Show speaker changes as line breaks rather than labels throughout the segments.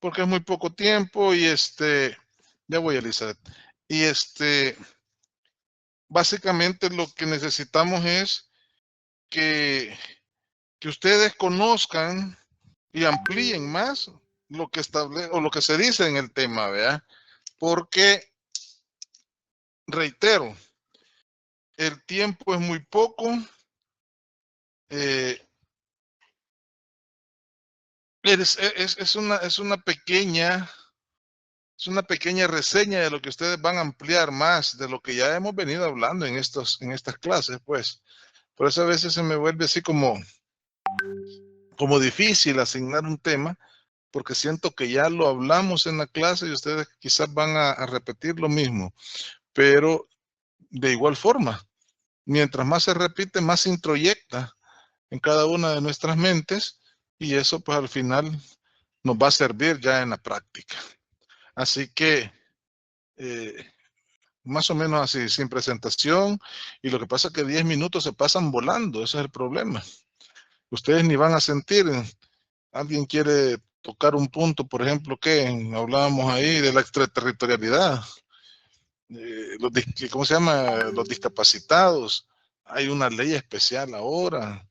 porque es muy poco tiempo y ya voy, Elizabeth. Y básicamente lo que necesitamos es que ustedes conozcan y amplíen más lo que o lo que se dice en el tema, ¿verdad? Porque, reitero, el tiempo es muy poco. Eh, es una pequeña reseña de lo que ustedes van a ampliar más de lo que ya hemos venido hablando en estas clases, pues. Por eso a veces se me vuelve así como difícil asignar un tema, porque siento que ya lo hablamos en la clase y ustedes quizás van a repetir lo mismo, pero de igual forma, mientras más se repite, más se introyecta en cada una de nuestras mentes y eso pues al final nos va a servir ya en la práctica. Así que más o menos así, sin presentación, y lo que pasa es que 10 minutos se pasan volando, ese es el problema. Ustedes ni van a sentir, alguien quiere tocar un punto, por ejemplo, que hablábamos ahí de la extraterritorialidad, ¿cómo se llama? Los discapacitados, hay una ley especial ahora,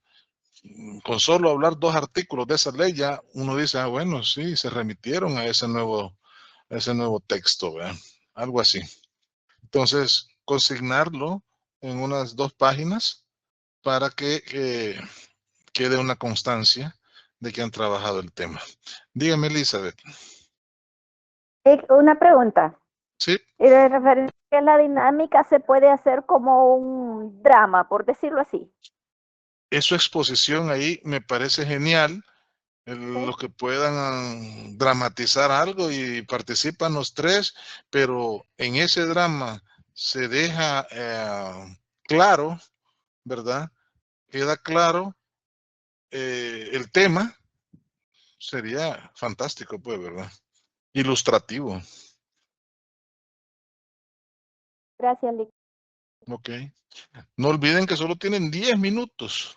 con solo hablar 2 artículos de esa ley ya uno dice, bueno, sí, se remitieron a ese nuevo texto, ¿verdad? Algo así. Entonces, consignarlo en unas 2 páginas para que quede una constancia de que han trabajado el tema. Dígame, Elizabeth.
Una pregunta.
Sí.
Y de referencia a la dinámica, se puede hacer como un drama, por decirlo así.
Su exposición ahí me parece genial. Los que puedan dramatizar algo y participan los 3, pero en ese drama se deja claro, ¿verdad? Queda claro el tema, sería fantástico, pues, ¿verdad? Ilustrativo.
Gracias, Lick.
Ok. No olviden que solo tienen 10 minutos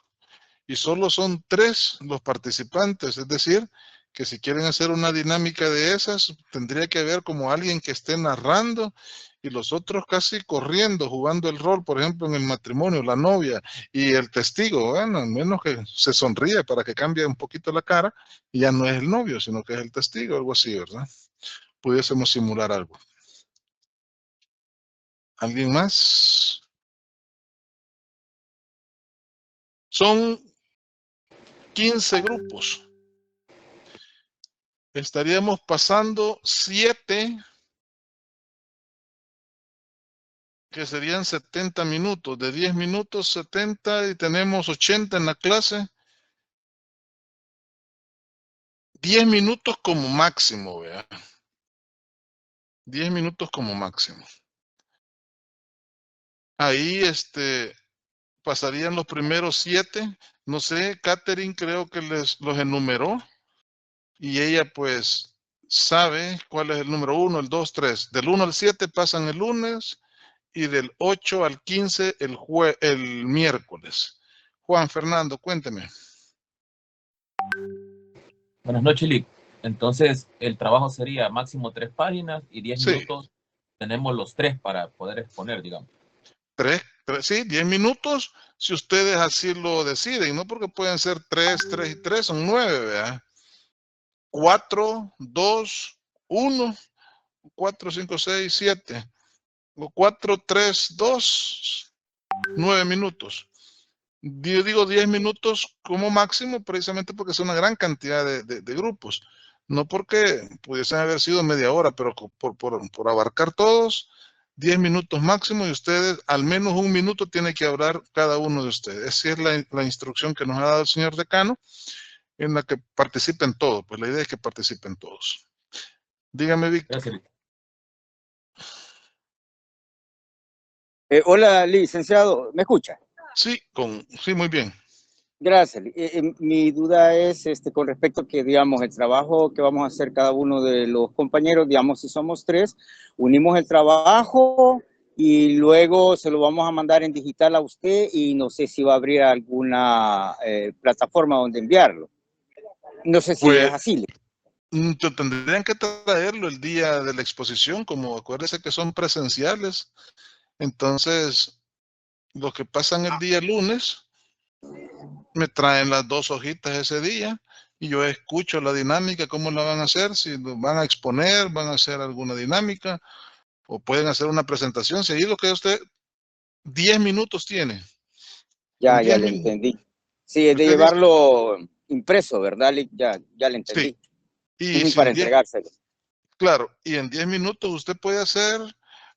y solo son 3 los participantes, es decir, que si quieren hacer una dinámica de esas, tendría que haber como alguien que esté narrando y los otros casi corriendo, jugando el rol, por ejemplo, en el matrimonio, la novia y el testigo, bueno, al menos que se sonríe para que cambie un poquito la cara y ya no es el novio, sino que es el testigo, algo así, ¿verdad? Pudiésemos simular algo. ¿Alguien más? Son 15 grupos. Estaríamos pasando 7, que serían 70 minutos. De 10 minutos, 70, y tenemos 80 en la clase. 10 minutos como máximo, ¿vea? 10 minutos como máximo. Ahí, pasarían los primeros 7. No sé, Catherine creo que los enumeró. Y ella, pues, sabe cuál es el número 1, el 2, 3. Del 1 al 7 pasan el lunes y del 8 al 15 el miércoles. Juan Fernando, cuénteme.
Buenas noches, Lick. Entonces, el trabajo sería máximo 3 páginas y 10
Sí,
minutos. Tenemos los 3 para poder exponer, digamos.
3, sí, 10 minutos, si ustedes así lo deciden, ¿no? Porque pueden ser 3, 3 y 3, son 9, ¿verdad? 4, 2, 1, 4, 5, 6, 7. O 4, 3, 2, 9 minutos. Yo digo 10 minutos como máximo, precisamente porque es una gran cantidad de grupos. No porque pudiesen haber sido media hora, pero por abarcar todos, 10 minutos máximo, y ustedes, al menos 1 minuto tiene que hablar cada uno de ustedes. Esa es la instrucción que nos ha dado el señor decano, en la que participen todos. Pues la idea es que participen todos. Dígame, Víctor.
Gracias, Lick.
Hola, licenciado, ¿me escucha?
Sí, sí, muy bien.
Gracias. Mi duda es con respecto a que, digamos, el trabajo que vamos a hacer cada uno de los compañeros, digamos, si somos 3, unimos el trabajo y luego se lo vamos a mandar en digital a usted y no sé si va a abrir alguna plataforma donde enviarlo. No sé si
Pues,
es así.
Tendrían que traerlo el día de la exposición, como acuérdense que son presenciales. Entonces, los que pasan el día lunes, me traen las 2 hojitas ese día y yo escucho la dinámica, cómo la van a hacer, si lo van a exponer, van a hacer alguna dinámica o pueden hacer una presentación. Si ahí lo que usted, 10 minutos tiene. En
Ya
10
le
minutos.
entendí. Sí, es de
Usted dice,
llevarlo impreso, ¿verdad, Lick? Ya le
sí,
entendí.
y si
Para
en 10,
entregárselo.
claro, y en 10 minutos usted puede hacer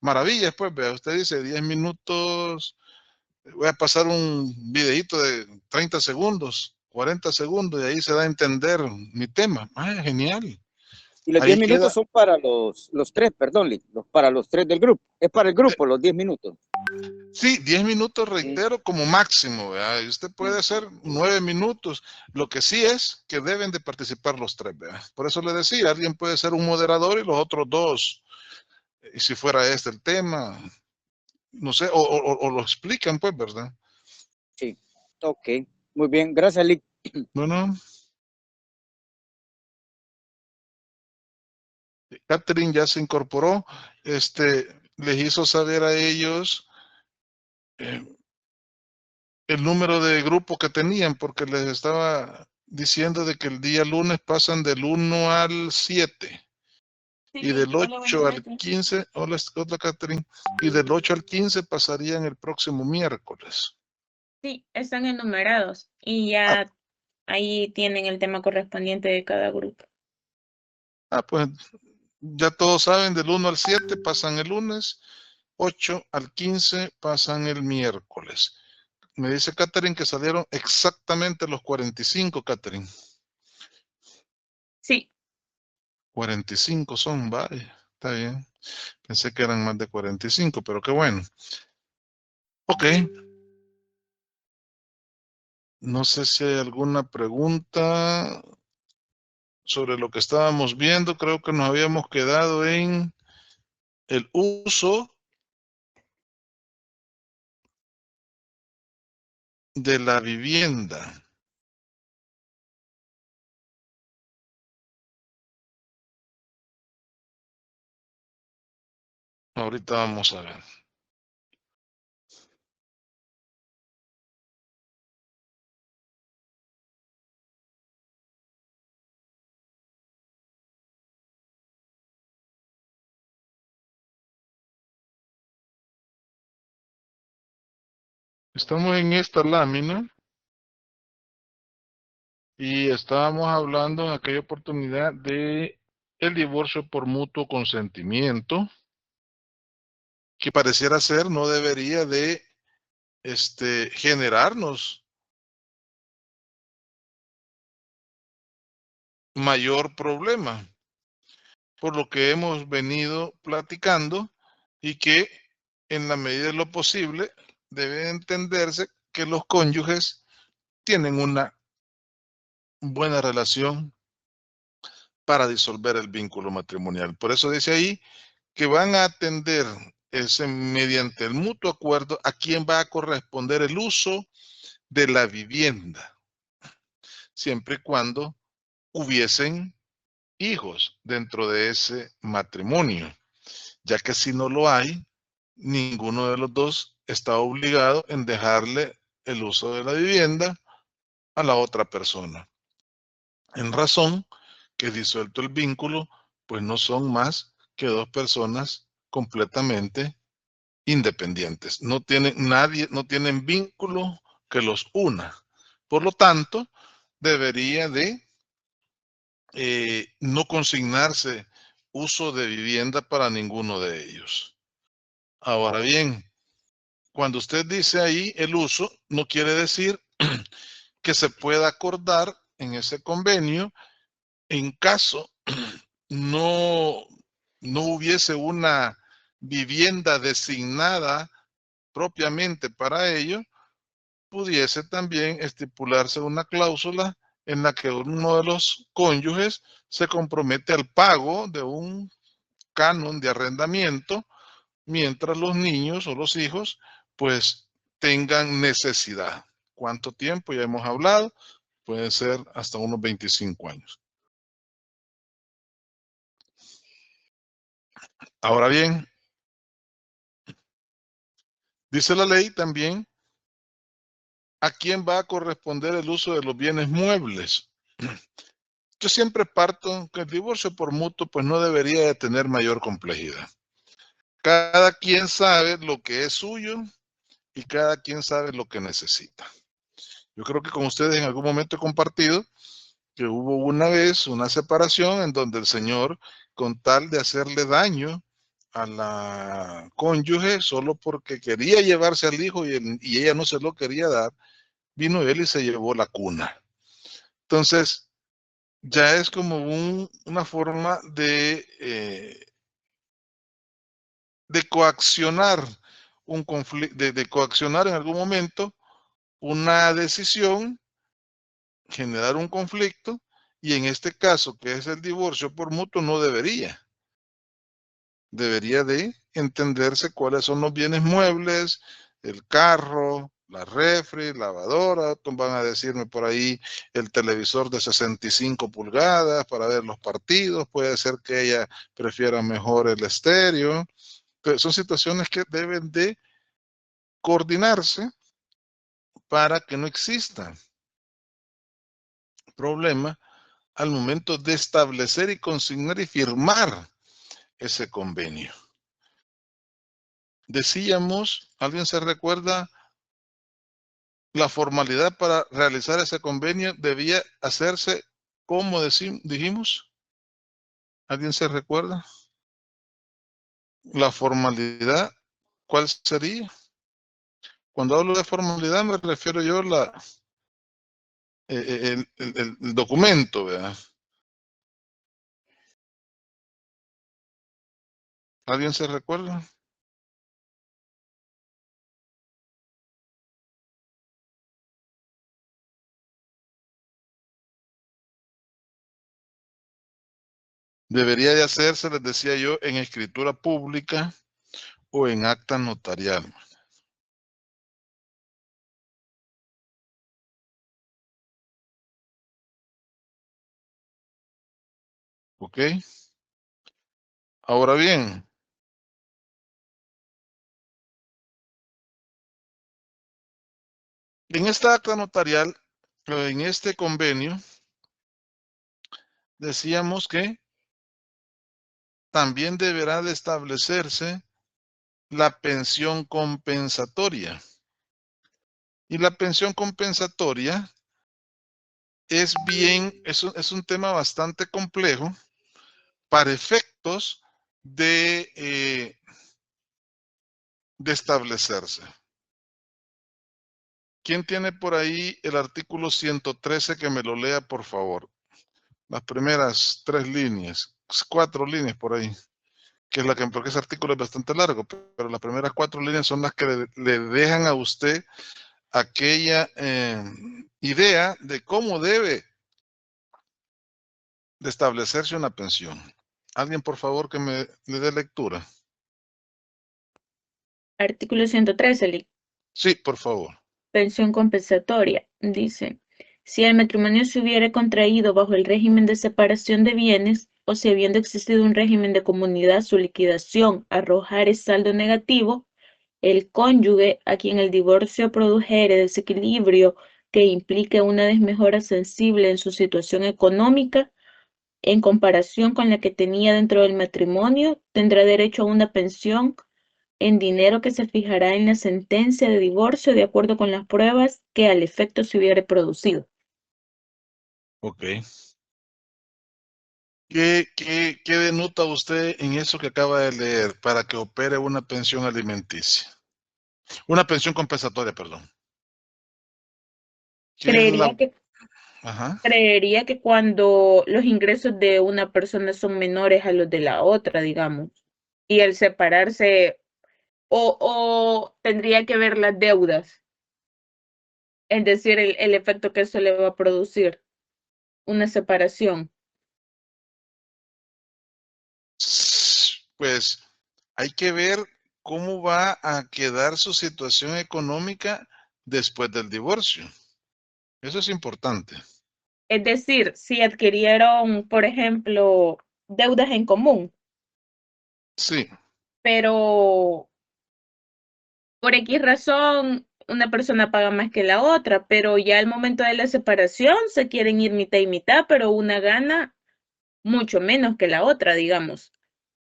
maravillas, pues, vea, usted dice 10 minutos, voy a pasar un videíto de 30 segundos, 40 segundos, y ahí se da a entender mi tema. Genial.
Y los 10
Ahí
minutos
queda.
son para los tres, perdón, Lick, para los tres del grupo. Es para el grupo los 10 minutos.
Sí, 10 minutos,
Mm,
reitero, como máximo, ¿verdad? Y usted puede hacer 9 minutos. Lo que sí es que deben de participar los tres, ¿verdad? Por eso le decía, alguien puede ser un moderador y los otros dos, y si fuera este el tema, no sé, o lo explican, pues, ¿verdad?
sí, ok. Muy bien, gracias, Lick.
Bueno, Catherine ya se incorporó, les hizo saber a ellos eh, el número de grupo que tenían, porque les estaba diciendo de que el día lunes pasan del 1 al 7. Y
Sí,
del
hola, buenas
8 al
noches.
15, hola, hola Catherine, y del 8 al 15 pasarían el próximo miércoles.
Sí, están enumerados y
Ah,
ya ahí tienen el tema correspondiente de cada grupo.
pues ya todos saben, del 1 al 7 pasan el lunes, 8 al 15 pasan el miércoles. Me dice Catherine que salieron exactamente los 45, Catherine.
Sí,
45 son, vaya, está bien. Pensé que eran más de 45, pero qué bueno. Ok. No sé si hay alguna pregunta sobre lo que estábamos viendo. Creo que nos habíamos quedado en el uso de la vivienda. Ahorita vamos a ver. Estamos en esta lámina y estábamos hablando en aquella oportunidad de el divorcio por mutuo consentimiento, que pareciera ser no debería de generarnos mayor problema, por lo que hemos venido platicando y que en la medida de lo posible debe entenderse que los cónyuges tienen una buena relación para disolver el vínculo matrimonial. Por eso dice ahí que van a atender mediante el mutuo acuerdo a quién va a corresponder el uso de la vivienda, siempre y cuando hubiesen hijos dentro de ese matrimonio, ya que si no lo hay, ninguno de los dos está obligado en dejarle el uso de la vivienda a la otra persona. En razón que disuelto el vínculo, pues no son más que dos personas completamente independientes. No tienen vínculo que los una. Por lo tanto, debería de no consignarse uso de vivienda para ninguno de ellos. Ahora bien, cuando usted dice ahí el uso, no quiere decir que se pueda acordar en ese convenio en caso no, no hubiese una vivienda designada propiamente para ello, pudiese también estipularse una cláusula en la que uno de los cónyuges se compromete al pago de un canon de arrendamiento mientras los niños o los hijos pues tengan necesidad. ¿Cuánto tiempo? Ya hemos hablado, puede ser hasta unos 25 años. Ahora bien, dice la ley también a quién va a corresponder el uso de los bienes muebles. Yo siempre parto que el divorcio por mutuo pues no debería de tener mayor complejidad. Cada quien sabe lo que es suyo y cada quien sabe lo que necesita. Yo creo que con ustedes en algún momento he compartido que hubo una vez una separación en donde el señor, con tal de hacerle daño a la cónyuge, solo porque quería llevarse al hijo y ella no se lo quería dar, vino él y se llevó la cuna. Entonces, ya es como una forma de coaccionar un conflicto, de coaccionar en algún momento una decisión, generar un conflicto, y en este caso, que es el divorcio por mutuo, no debería. Debería de entenderse cuáles son los bienes muebles, el carro, la refri, lavadora, van a decirme por ahí el televisor de 65 pulgadas para ver los partidos, puede ser que ella prefiera mejor el estéreo. Pero son situaciones que deben de coordinarse para que no exista problema al momento de establecer y consignar y firmar ese convenio. Decíamos, ¿alguien se recuerda? La formalidad para realizar ese convenio debía hacerse, como dijimos. ¿Alguien se recuerda? La formalidad, ¿cuál sería? Cuando hablo de formalidad me refiero yo a el documento, ¿verdad? ¿Alguien se recuerda? Debería de hacerse, les decía yo, en escritura pública o en acta notarial. ¿Ok? Ahora bien, en esta acta notarial, en este convenio, decíamos que también deberá de establecerse la pensión compensatoria. Y la pensión compensatoria es un tema bastante complejo para efectos de establecerse. ¿Quién tiene por ahí el artículo 113 que me lo lea, por favor? Las primeras 3 líneas, 4 líneas por ahí, que es porque ese artículo es bastante largo, pero las primeras 4 líneas son las que le dejan a usted aquella idea de cómo debe de establecerse una pensión. Alguien, por favor, que le dé lectura.
Artículo 113,
Sí, por favor.
pensión compensatoria. Dice, si el matrimonio se hubiera contraído bajo el régimen de separación de bienes o si habiendo existido un régimen de comunidad, su liquidación arrojare saldo negativo, el cónyuge a quien el divorcio produjere desequilibrio que implique una desmejora sensible en su situación económica en comparación con la que tenía dentro del matrimonio, tendrá derecho a una pensión en dinero que se fijará en la sentencia de divorcio de acuerdo con las pruebas que al efecto se hubiere producido.
Ok. ¿Qué denota usted en eso que acaba de leer para que opere una pensión alimenticia? Una pensión compensatoria, perdón. ¿Qué es la...? Ajá.
Creería que cuando los ingresos de una persona son menores a los de la otra, digamos, y al separarse, o tendría que ver las deudas, es decir, el efecto que eso le va a producir, una separación.
Pues hay que ver cómo va a quedar su situación económica después del divorcio. Eso es importante.
Es decir, si adquirieron, por ejemplo, deudas en común,
Sí.
pero por X razón una persona paga más que la otra, pero ya al momento de la separación se quieren ir mitad y mitad, pero una gana mucho menos que la otra, digamos.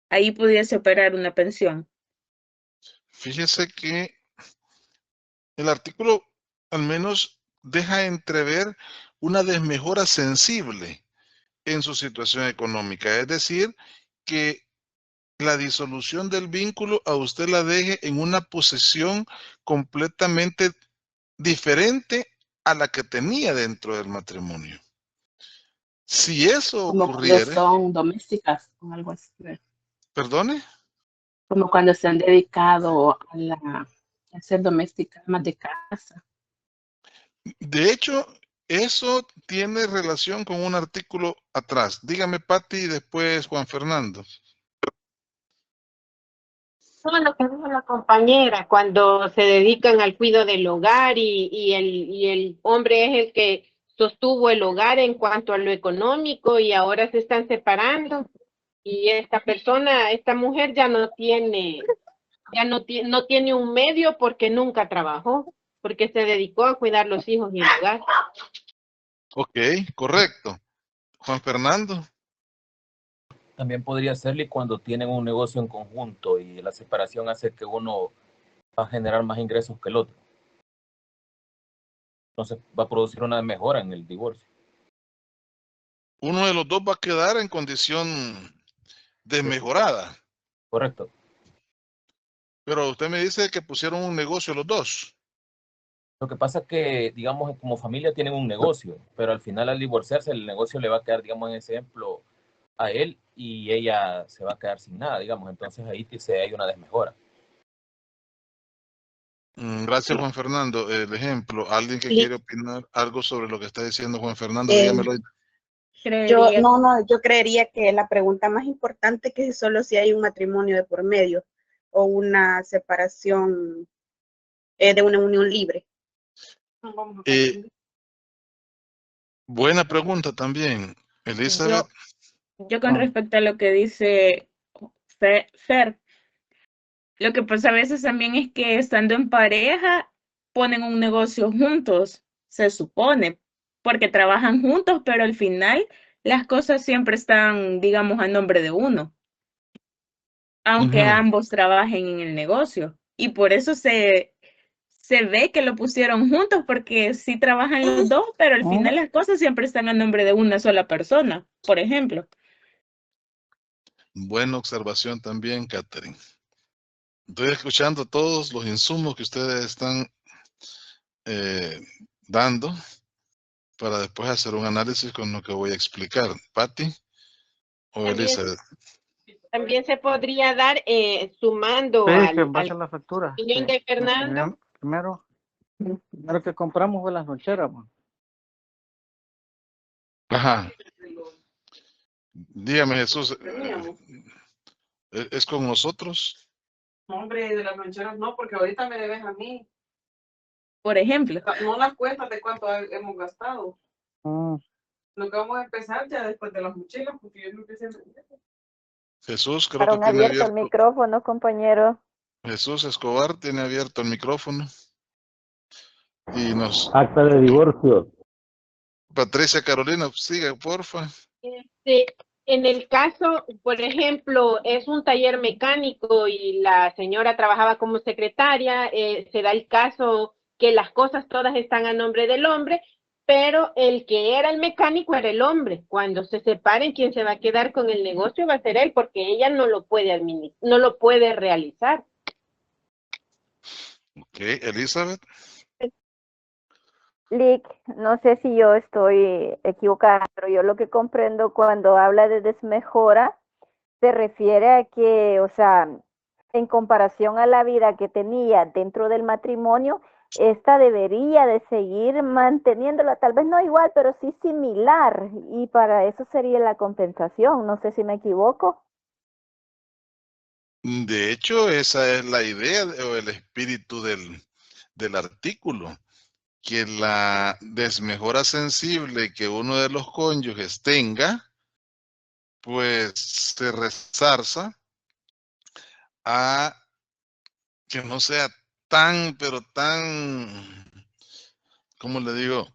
Ahí pudiese operar una pensión.
Fíjese que el artículo al menos deja entrever una desmejora sensible en su situación económica. Es decir, que la disolución del vínculo a usted la deje en una posición completamente diferente a la que tenía dentro del matrimonio. Si eso
Como cuando
ocurriere,
son domésticas o algo así.
perdone,
Como cuando se han dedicado a ser domésticas, más de casa.
de hecho, eso tiene relación con un artículo atrás. Dígame, Pati, y después Juan Fernando.
Todo lo que dijo la compañera, cuando se dedican al cuidado del hogar y el hombre es el que sostuvo el hogar en cuanto a lo económico y ahora se están separando y esta persona, esta mujer no tiene un medio porque nunca trabajó, porque se dedicó a cuidar los hijos y el hogar.
Ok, correcto. Juan Fernando.
También podría serle cuando tienen un negocio en conjunto y la separación hace que uno va a generar más ingresos que el otro. Entonces va a producir una mejora en el divorcio.
Uno de los dos va a quedar en condición desmejorada.
Correcto.
Pero usted me dice que pusieron un negocio los dos.
Lo que pasa es que, digamos, como familia tienen un negocio, pero al final al divorciarse el negocio le va a quedar, digamos, en ese ejemplo a él y ella se va a quedar sin nada, digamos. Entonces ahí hay una desmejora.
Gracias, Juan Fernando. El ejemplo, alguien que
Sí.
quiere opinar algo sobre lo que está diciendo Juan Fernando, dígamelo.
Yo creería que la pregunta más importante que es solo si hay un matrimonio de por medio o una separación de una unión libre.
Buena pregunta también, Elizabeth.
Yo con respecto a lo que dice Fer, lo que pasa a veces también es que estando en pareja ponen un negocio juntos, se supone, porque trabajan juntos, pero al final las cosas siempre están, digamos, a nombre de uno, aunque ambos trabajen en el negocio. Y por eso se ve que lo pusieron juntos, porque sí trabajan los dos, pero al final las cosas siempre están a nombre de una sola persona, por ejemplo.
Buena observación también, Catherine. Estoy escuchando todos los insumos que ustedes están dando para después hacer un análisis con lo que voy a explicar. Patti o Elizabeth.
También se podría dar sumando
Sí,
al
que base la factura.
opinión de Fernando.
Primero que compramos fue las loncheras.
Ajá. Dígame, Jesús, ¿es con nosotros?
Hombre, de las loncheras no, porque ahorita me debes a mí.
Por ejemplo.
No las cuentas de cuánto hemos gastado. Lo que vamos a empezar ya después de las mochilas, porque yo no empecé a vender.
Jesús, creo que tiene
abierto el micrófono, compañero.
Jesús Escobar tiene abierto el micrófono. Y nos...
Acta de divorcio.
Patricia Carolina, siga, porfa.
En el caso, por ejemplo, es un taller mecánico y la señora trabajaba como secretaria, se da el caso que las cosas todas están a nombre del hombre, pero el que era el mecánico era el hombre. Cuando se separen, quien se va a quedar con el negocio va a ser él, porque ella no lo puede no lo puede realizar.
Ok, Elizabeth.
Lick, no sé si yo estoy equivocada, pero yo lo que comprendo cuando habla de desmejora se refiere a que, o sea, en comparación a la vida que tenía dentro del matrimonio, esta debería de seguir manteniéndola, tal vez no igual, pero sí similar, y para eso sería la compensación. No sé si me equivoco.
De hecho, esa es la idea o el espíritu del artículo, que la desmejora sensible que uno de los cónyuges tenga, pues se resarza a que no sea tan, pero tan, ¿cómo le digo?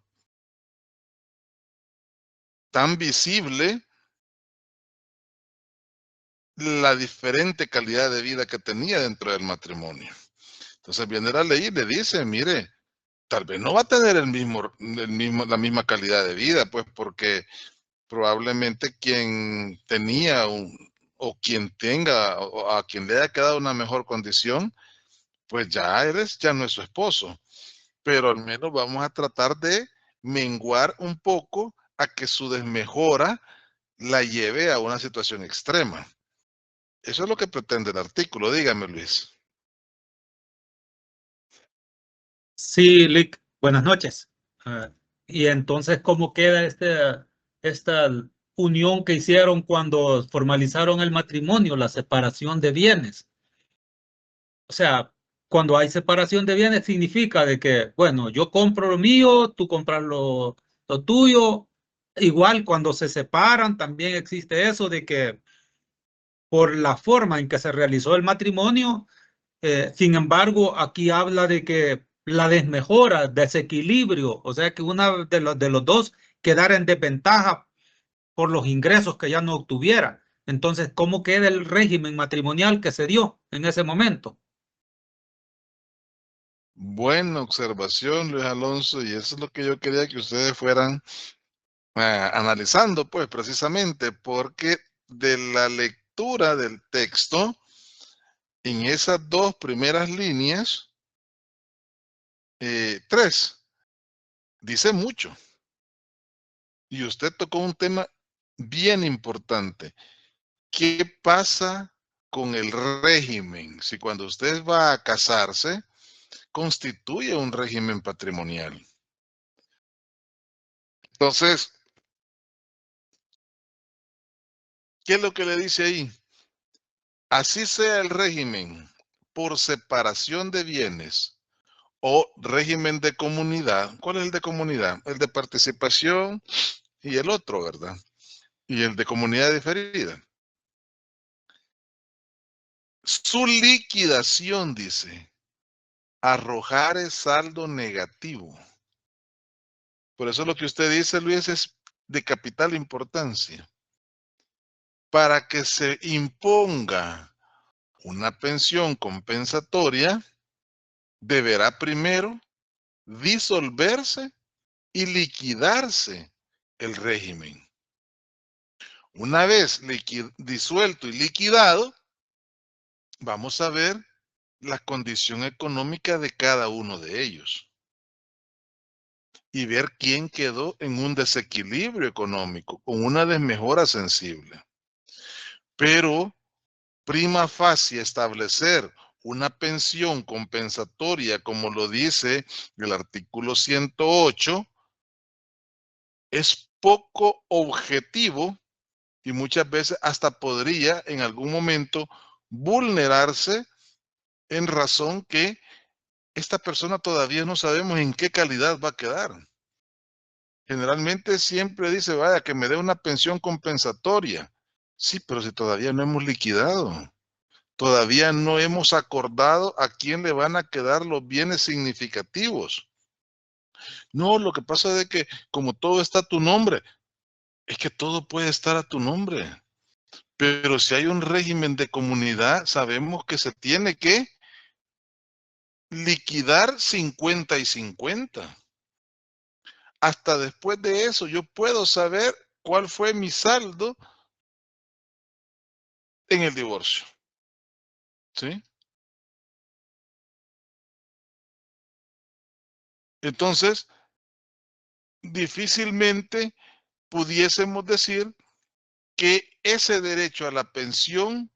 Tan visible la diferente calidad de vida que tenía dentro del matrimonio. Entonces viene la ley y le dice, mire, tal vez no va a tener la misma calidad de vida, pues porque probablemente quien tenía o quien tenga o a quien le haya quedado una mejor condición, pues ya no es su esposo. Pero al menos vamos a tratar de menguar un poco a que su desmejora la lleve a una situación extrema. Eso es lo que pretende el artículo. Dígame, Luis.
Sí, Lick, buenas noches. Y entonces, ¿cómo queda esta unión que hicieron cuando formalizaron el matrimonio, la separación de bienes? O sea, cuando hay separación de bienes significa de que, bueno, yo compro lo mío, tú compras lo tuyo. Igual cuando se separan también existe eso de que por la forma en que se realizó el matrimonio, sin embargo, aquí habla de que la desmejora, desequilibrio, o sea que una de los dos quedara en desventaja por los ingresos que ya no obtuviera. Entonces, ¿cómo queda el régimen matrimonial que se dio en ese momento?
Buena observación, Luis Alonso, y eso es lo que yo quería que ustedes fueran analizando, pues precisamente porque de la lectura del texto, en esas dos primeras líneas, tres, dice mucho. Y usted tocó un tema bien importante. ¿Qué pasa con el régimen? Si cuando usted va a casarse, constituye un régimen patrimonial. Entonces, ¿qué es lo que le dice ahí? Así sea el régimen por separación de bienes o régimen de comunidad. ¿Cuál es el de comunidad? El de participación y el otro, ¿verdad? Y el de comunidad diferida. Su liquidación, dice, arrojar el saldo negativo. Por eso lo que usted dice, Luis, es de capital importancia. Para que se imponga una pensión compensatoria, deberá primero disolverse y liquidarse el régimen. Una vez disuelto y liquidado, vamos a ver la condición económica de cada uno de ellos y ver quién quedó en un desequilibrio económico, con una desmejora sensible. Pero prima facie establecer una pensión compensatoria, como lo dice el artículo 108, es poco objetivo y muchas veces hasta podría en algún momento vulnerarse en razón que esta persona todavía no sabemos en qué calidad va a quedar. Generalmente siempre dice, vaya, que me dé una pensión compensatoria. Sí, pero si todavía no hemos liquidado, todavía no hemos acordado a quién le van a quedar los bienes significativos. No, lo que pasa es que como todo está a tu nombre, es que todo puede estar a tu nombre. Pero si hay un régimen de comunidad, sabemos que se tiene que liquidar 50 y 50. Hasta después de eso yo puedo saber cuál fue mi saldo en el divorcio. ¿Sí? Entonces, difícilmente pudiésemos decir que ese derecho a la pensión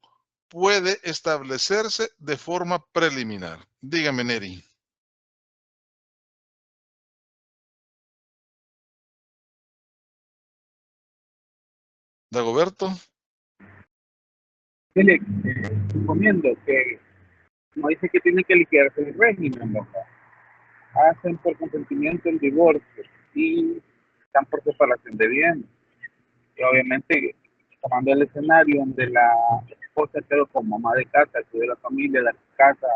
puede establecerse de forma preliminar. Dígame, Neri. Dagoberto.
Suponiendo que no dice que tiene que liquidarse el régimen, ¿verdad? Hacen por consentimiento el divorcio y están por separación de bienes. Y obviamente tomando el escenario donde la esposa quedó como mamá de casa, que de la familia, la casa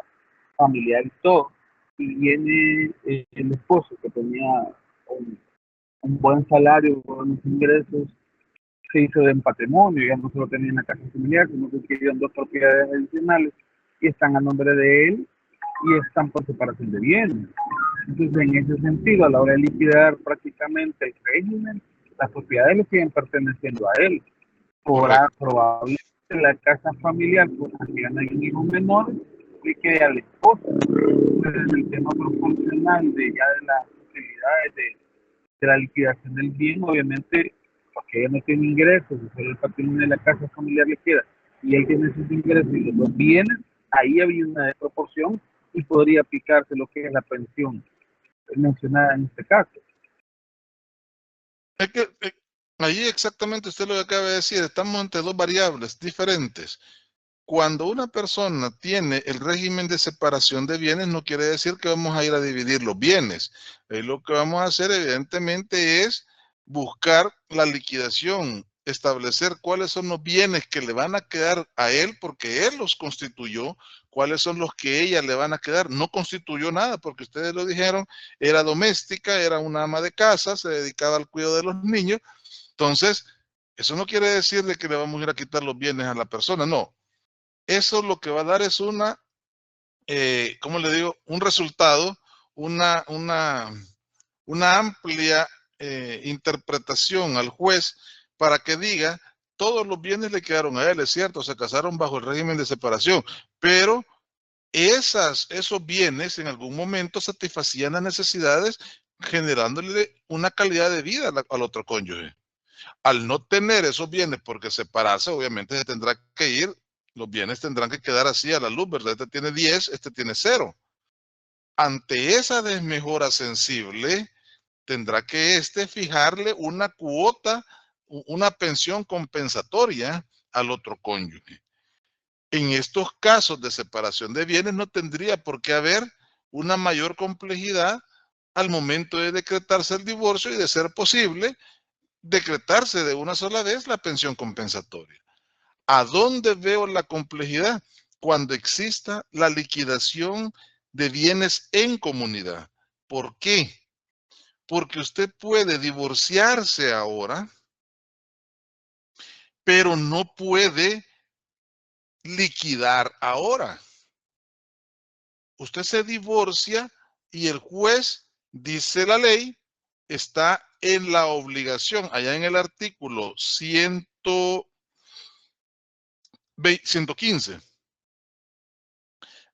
familiar y todo, y viene el esposo que tenía un buen salario, buenos ingresos, se hizo de patrimonio, ya no solo tenían la casa familiar, sino que adquirieron 2 propiedades adicionales y están a nombre de él y están por separación de bienes. Entonces, en ese sentido, a la hora de liquidar prácticamente el régimen, las propiedades le siguen perteneciendo a él. Probablemente la casa familiar, porque gana un hijo menor, le quede al esposo. Entonces, el tema proporcional de las posibilidades de la liquidación del bien, obviamente, porque ella no tiene ingresos, solo el patrimonio de la casa familiar le queda, y él tiene sus ingresos y los dos bienes, ahí había una desproporción y podría aplicarse lo que es la pensión mencionada en este caso.
Es que ahí exactamente usted lo que acaba de decir, estamos ante dos variables diferentes. Cuando una persona tiene el régimen de separación de bienes, no quiere decir que vamos a ir a dividir los bienes. Lo que vamos a hacer, evidentemente, es buscar la liquidación, establecer cuáles son los bienes que le van a quedar a él, porque él los constituyó, cuáles son los que ella le van a quedar. No constituyó nada, porque ustedes lo dijeron, era doméstica, era una ama de casa, se dedicaba al cuidado de los niños. Entonces, eso no quiere decir de que le vamos a ir a quitar los bienes a la persona, no. Eso lo que va a dar es una, ¿cómo le digo? Un resultado, una amplia interpretación al juez para que diga, todos los bienes le quedaron a él, es cierto, se casaron bajo el régimen de separación, pero esos bienes en algún momento satisfacían las necesidades generándole una calidad de vida al otro cónyuge. Al no tener esos bienes porque separarse, obviamente se tendrá que ir, los bienes tendrán que quedar así a la luz, ¿verdad? Este tiene 10, este tiene 0. Ante esa desmejora sensible, tendrá que fijarle una cuota, una pensión compensatoria al otro cónyuge. En estos casos de separación de bienes no tendría por qué haber una mayor complejidad al momento de decretarse el divorcio y de ser posible decretarse de una sola vez la pensión compensatoria. ¿A dónde veo la complejidad? Cuando exista la liquidación de bienes en comunidad. ¿Por qué? Porque usted puede divorciarse ahora, pero no puede liquidar ahora. Usted se divorcia y el juez, dice la ley, está en la obligación, allá en el artículo 115.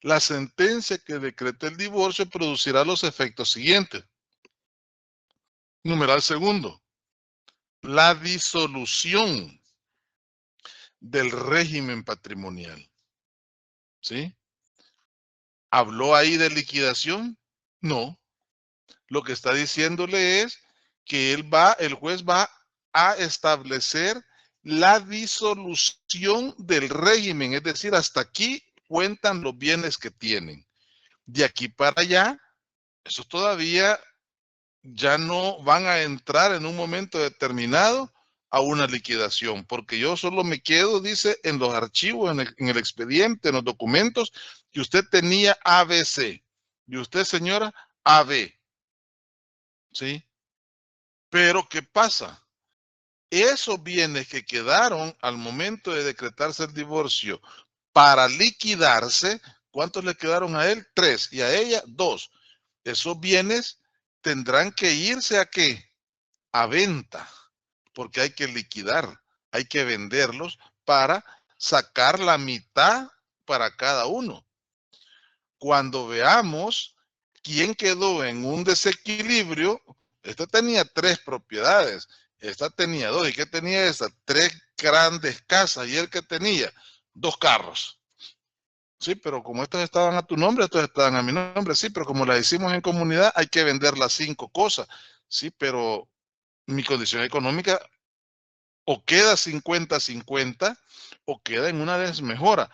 La sentencia que decrete el divorcio producirá los efectos siguientes. Numeral segundo. La disolución del régimen patrimonial. ¿Sí? ¿Habló ahí de liquidación? No. Lo que está diciéndole es que el juez va a establecer la disolución del régimen, es decir, hasta aquí cuentan los bienes que tienen. De aquí para allá, eso todavía ya no van a entrar en un momento determinado a una liquidación, porque yo solo me quedo, dice, en los archivos, en el expediente, en los documentos, que usted tenía ABC, y usted, señora, AB. ¿Sí? Pero, ¿qué pasa? Esos bienes que quedaron al momento de decretarse el divorcio para liquidarse, ¿cuántos le quedaron a él? 3, y a ella 2. Esos bienes tendrán que irse ¿a qué? A venta, porque hay que liquidar, hay que venderlos para sacar la mitad para cada uno. Cuando veamos quién quedó en un desequilibrio, esta tenía 3 propiedades, esta tenía 2, ¿y qué tenía esta? 3 grandes casas, y él que tenía 2 carros. Sí, pero como estos estaban a tu nombre, estos estaban a mi nombre, sí, pero como las hicimos en comunidad, hay que vender las 5 cosas, sí, pero mi condición económica o queda 50-50 o queda en una desmejora.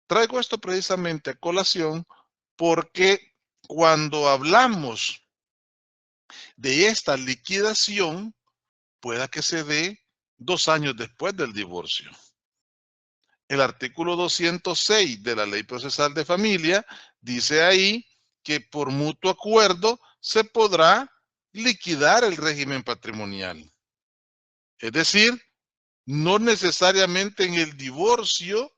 Traigo esto precisamente a colación porque cuando hablamos de esta liquidación, pueda que se dé 2 años después del divorcio. El artículo 206 de la Ley Procesal de Familia dice ahí que por mutuo acuerdo se podrá liquidar el régimen patrimonial. Es decir, no necesariamente en el divorcio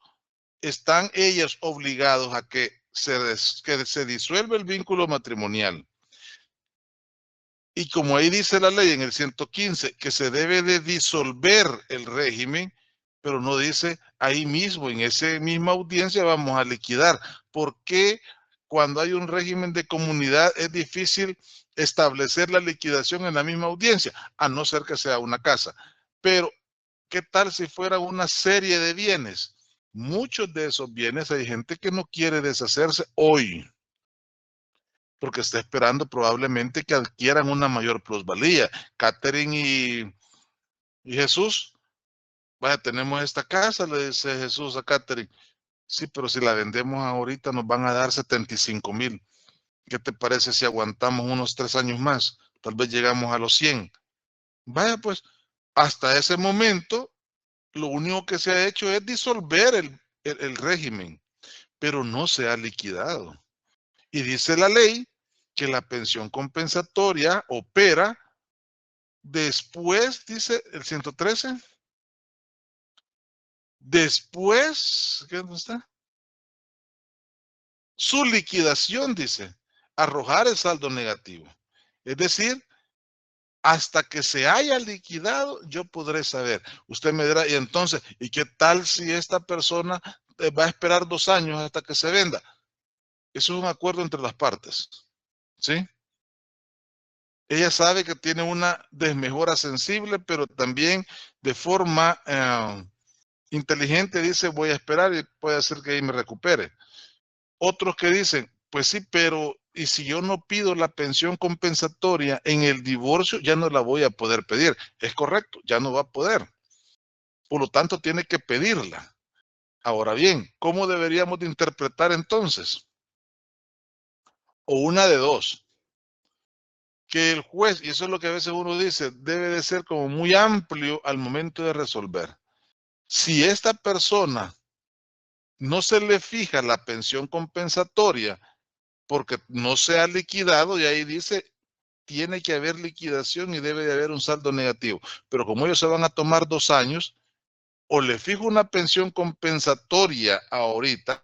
están ellos obligados a que se disuelva el vínculo matrimonial. Y como ahí dice la ley en el 115 que se debe de disolver el régimen, pero no dice ahí mismo, en esa misma audiencia vamos a liquidar. ¿Por qué cuando hay un régimen de comunidad es difícil establecer la liquidación en la misma audiencia? A no ser que sea una casa. Pero, ¿qué tal si fuera una serie de bienes? Muchos de esos bienes hay gente que no quiere deshacerse hoy, porque está esperando probablemente que adquieran una mayor plusvalía. Catherine y Jesús, vaya, tenemos esta casa, le dice Jesús a Catherine. Sí, pero si la vendemos ahorita nos van a dar 75,000. ¿Qué te parece si aguantamos unos 3 años más? Tal vez llegamos a los 100. Vaya, pues, hasta ese momento, lo único que se ha hecho es disolver el régimen, pero no se ha liquidado. Y dice la ley que la pensión compensatoria opera después, dice el 113, después, ¿dónde está? Su liquidación, dice, arrojar el saldo negativo. Es decir, hasta que se haya liquidado, yo podré saber. Usted me dirá, y entonces, ¿y qué tal si esta persona va a esperar 2 años hasta que se venda? Eso es un acuerdo entre las partes, ¿sí? Ella sabe que tiene una desmejora sensible, pero también de forma inteligente dice, voy a esperar y puede ser que ahí me recupere. Otros que dicen, pues sí, pero ¿y si yo no pido la pensión compensatoria en el divorcio? Ya no la voy a poder pedir. Es correcto, ya no va a poder. Por lo tanto, tiene que pedirla. Ahora bien, ¿cómo deberíamos de interpretar entonces? O una de dos. Que el juez, y eso es lo que a veces uno dice, debe de ser como muy amplio al momento de resolver. Si esta persona no se le fija la pensión compensatoria porque no se ha liquidado, y ahí dice, tiene que haber liquidación y debe de haber un saldo negativo. Pero como ellos se van a tomar 2 años, o le fijo una pensión compensatoria ahorita,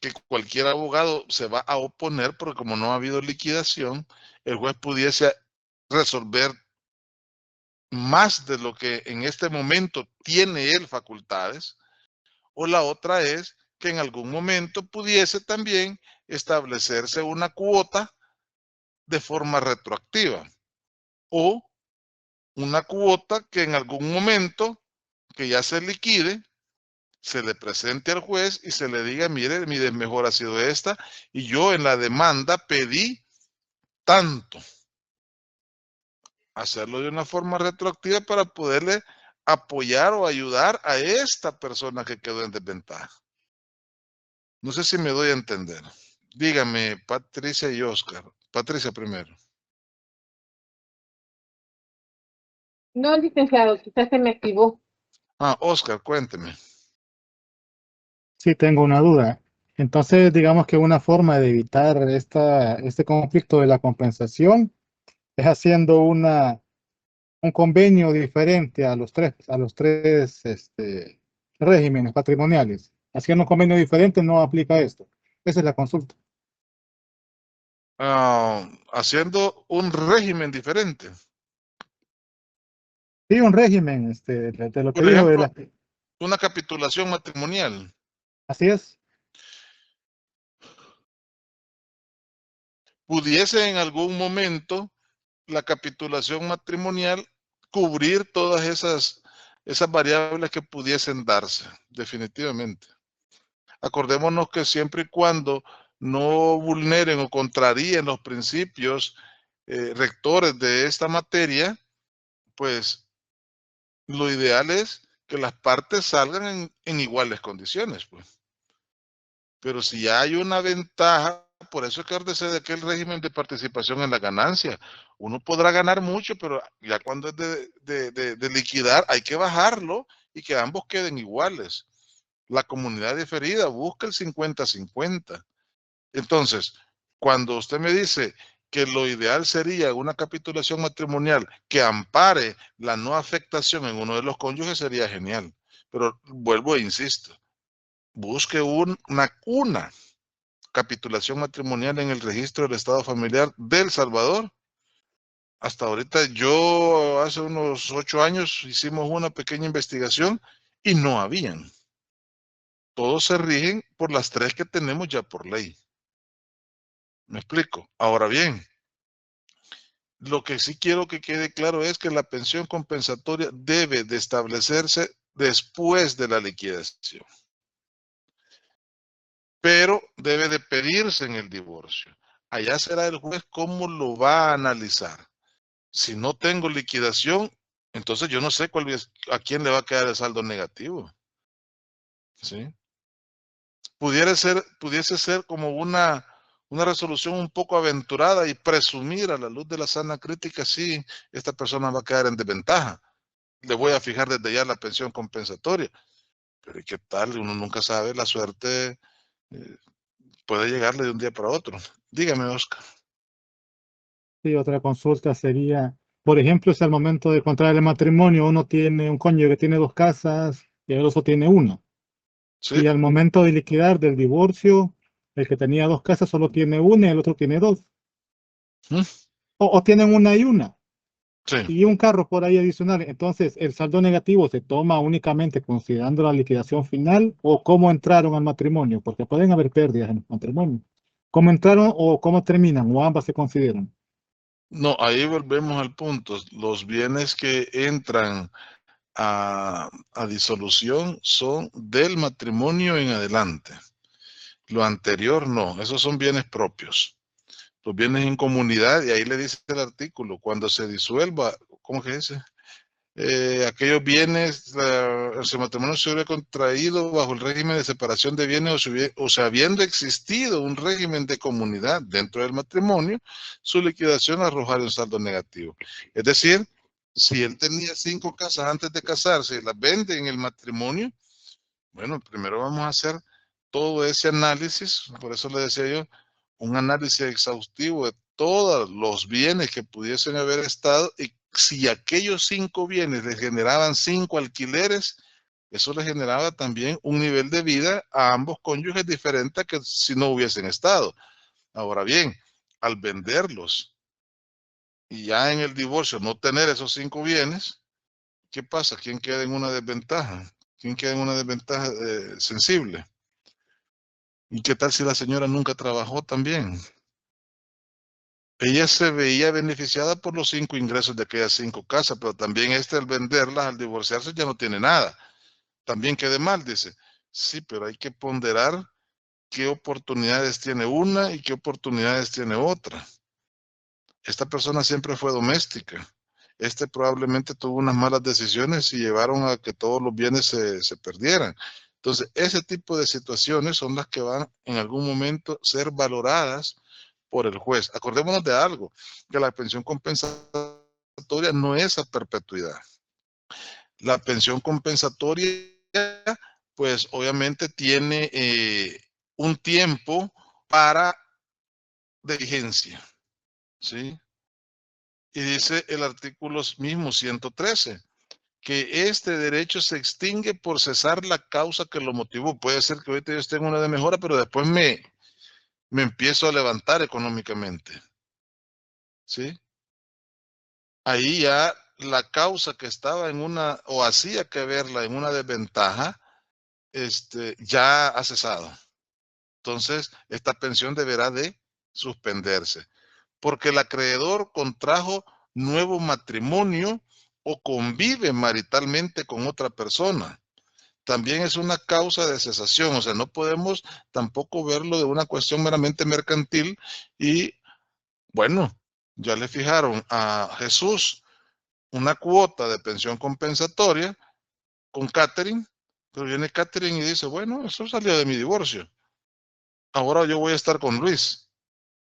que cualquier abogado se va a oponer, porque como no ha habido liquidación, el juez pudiese resolver más de lo que en este momento tiene él facultades, o la otra es que en algún momento pudiese también establecerse una cuota de forma retroactiva, o una cuota que en algún momento que ya se liquide, se le presente al juez y se le diga, mire, mi desmejora ha sido esta, y yo en la demanda pedí tanto. Hacerlo de una forma retroactiva para poderle apoyar o ayudar a esta persona que quedó en desventaja. No sé si me doy a entender. Dígame, Patricia y Oscar. Patricia primero.
No, licenciado, quizás se me activó.
Oscar, cuénteme.
Sí, tengo una duda. Entonces, digamos que una forma de evitar este conflicto de la compensación es haciendo un convenio diferente a los tres regímenes patrimoniales. Haciendo un convenio diferente no aplica esto. Esa es la consulta.
Haciendo un régimen diferente.
Sí, un régimen, de lo que
Por
dijo
ejemplo, una capitulación matrimonial.
Así es.
Pudiese en algún momento la capitulación matrimonial cubrir todas esas variables que pudiesen darse, definitivamente. Acordémonos que siempre y cuando no vulneren o contraríen los principios rectores de esta materia, pues lo ideal es que las partes salgan en iguales condiciones, pues. Pero si ya hay una ventaja por eso es que ordece de aquel régimen de participación en la ganancia. Uno podrá ganar mucho, pero ya cuando es de liquidar, hay que bajarlo y que ambos queden iguales. La comunidad diferida busca el 50-50. Entonces, cuando usted me dice que lo ideal sería una capitulación matrimonial que ampare la no afectación en uno de los cónyuges, sería genial. Pero vuelvo e insisto, busque una capitulación matrimonial en el registro del Estado Familiar de El Salvador. Hasta ahorita yo, hace unos 8 años, hicimos una pequeña investigación y no habían. Todos se rigen por las 3 que tenemos ya por ley. ¿Me explico? Ahora bien, lo que sí quiero que quede claro es que la pensión compensatoria debe de establecerse después de la liquidación, pero debe de pedirse en el divorcio. Allá será el juez cómo lo va a analizar. Si no tengo liquidación, entonces yo no sé a quién le va a quedar el saldo negativo. ¿Sí? Pudiese ser como una resolución un poco aventurada y presumir a la luz de la sana crítica, sí, esta persona va a quedar en desventaja. Le voy a fijar desde ya la pensión compensatoria. Pero ¿qué tal? Uno nunca sabe, la suerte puede llegarle de un día para otro. Dígame, Oscar.
Sí, otra consulta sería, por ejemplo, si al momento de contraer el matrimonio uno tiene un cónyuge que tiene 2 casas y el otro tiene una.
Sí.
Y al momento de liquidar del divorcio, el que tenía 2 casas solo tiene una y el otro tiene 2.
¿Mm?
O tienen una y una.
Sí.
Y un carro por ahí adicional. Entonces, ¿el saldo negativo se toma únicamente considerando la liquidación final o cómo entraron al matrimonio? Porque pueden haber pérdidas en el matrimonio. ¿Cómo entraron o cómo terminan? ¿O ambas se consideran?
No, ahí volvemos al punto. Los bienes que entran a disolución son del matrimonio en adelante. Lo anterior no, esos son bienes propios. Los bienes en comunidad, y ahí le dice el artículo, cuando se disuelva, ¿cómo que dice? Aquellos bienes, el matrimonio se hubiera contraído bajo el régimen de separación de bienes o sea, habiendo existido un régimen de comunidad dentro del matrimonio, su liquidación arrojaría un saldo negativo. Es decir, si él tenía 5 casas antes de casarse y las vende en el matrimonio, bueno, primero vamos a hacer todo ese análisis, por eso le decía yo, un análisis exhaustivo de todos los bienes que pudiesen haber estado y si aquellos 5 bienes le generaban 5 alquileres, eso le generaba también un nivel de vida a ambos cónyuges diferente a que si no hubiesen estado. Ahora bien, al venderlos y ya en el divorcio no tener esos 5 bienes, ¿qué pasa? ¿Quién queda en una desventaja? ¿Quién queda en una desventaja sensible? ¿Y qué tal si la señora nunca trabajó también? Ella se veía beneficiada por los 5 ingresos de aquellas 5 casas, pero también al venderlas, al divorciarse, ya no tiene nada. También quede mal, dice. Sí, pero hay que ponderar qué oportunidades tiene una y qué oportunidades tiene otra. Esta persona siempre fue doméstica. Probablemente tuvo unas malas decisiones y llevaron a que todos los bienes se perdieran. Entonces, ese tipo de situaciones son las que van en algún momento ser valoradas por el juez. Acordémonos de algo, que la pensión compensatoria no es a perpetuidad. La pensión compensatoria, pues obviamente tiene un tiempo de vigencia, ¿sí? Y dice el artículo mismo 113, que este derecho se extingue por cesar la causa que lo motivó. Puede ser que ahorita yo esté en una de mejora, pero después me empiezo a levantar económicamente, ¿sí? Ahí ya la causa que estaba en una, o hacía que verla en una desventaja, ya ha cesado. Entonces, esta pensión deberá de suspenderse, porque el acreedor contrajo nuevo matrimonio o convive maritalmente con otra persona. También es una causa de cesación, o sea, no podemos tampoco verlo de una cuestión meramente mercantil y, bueno, ya le fijaron a Jesús una cuota de pensión compensatoria con Catherine, pero viene Catherine y dice, bueno, eso salió de mi divorcio. Ahora yo voy a estar con Luis.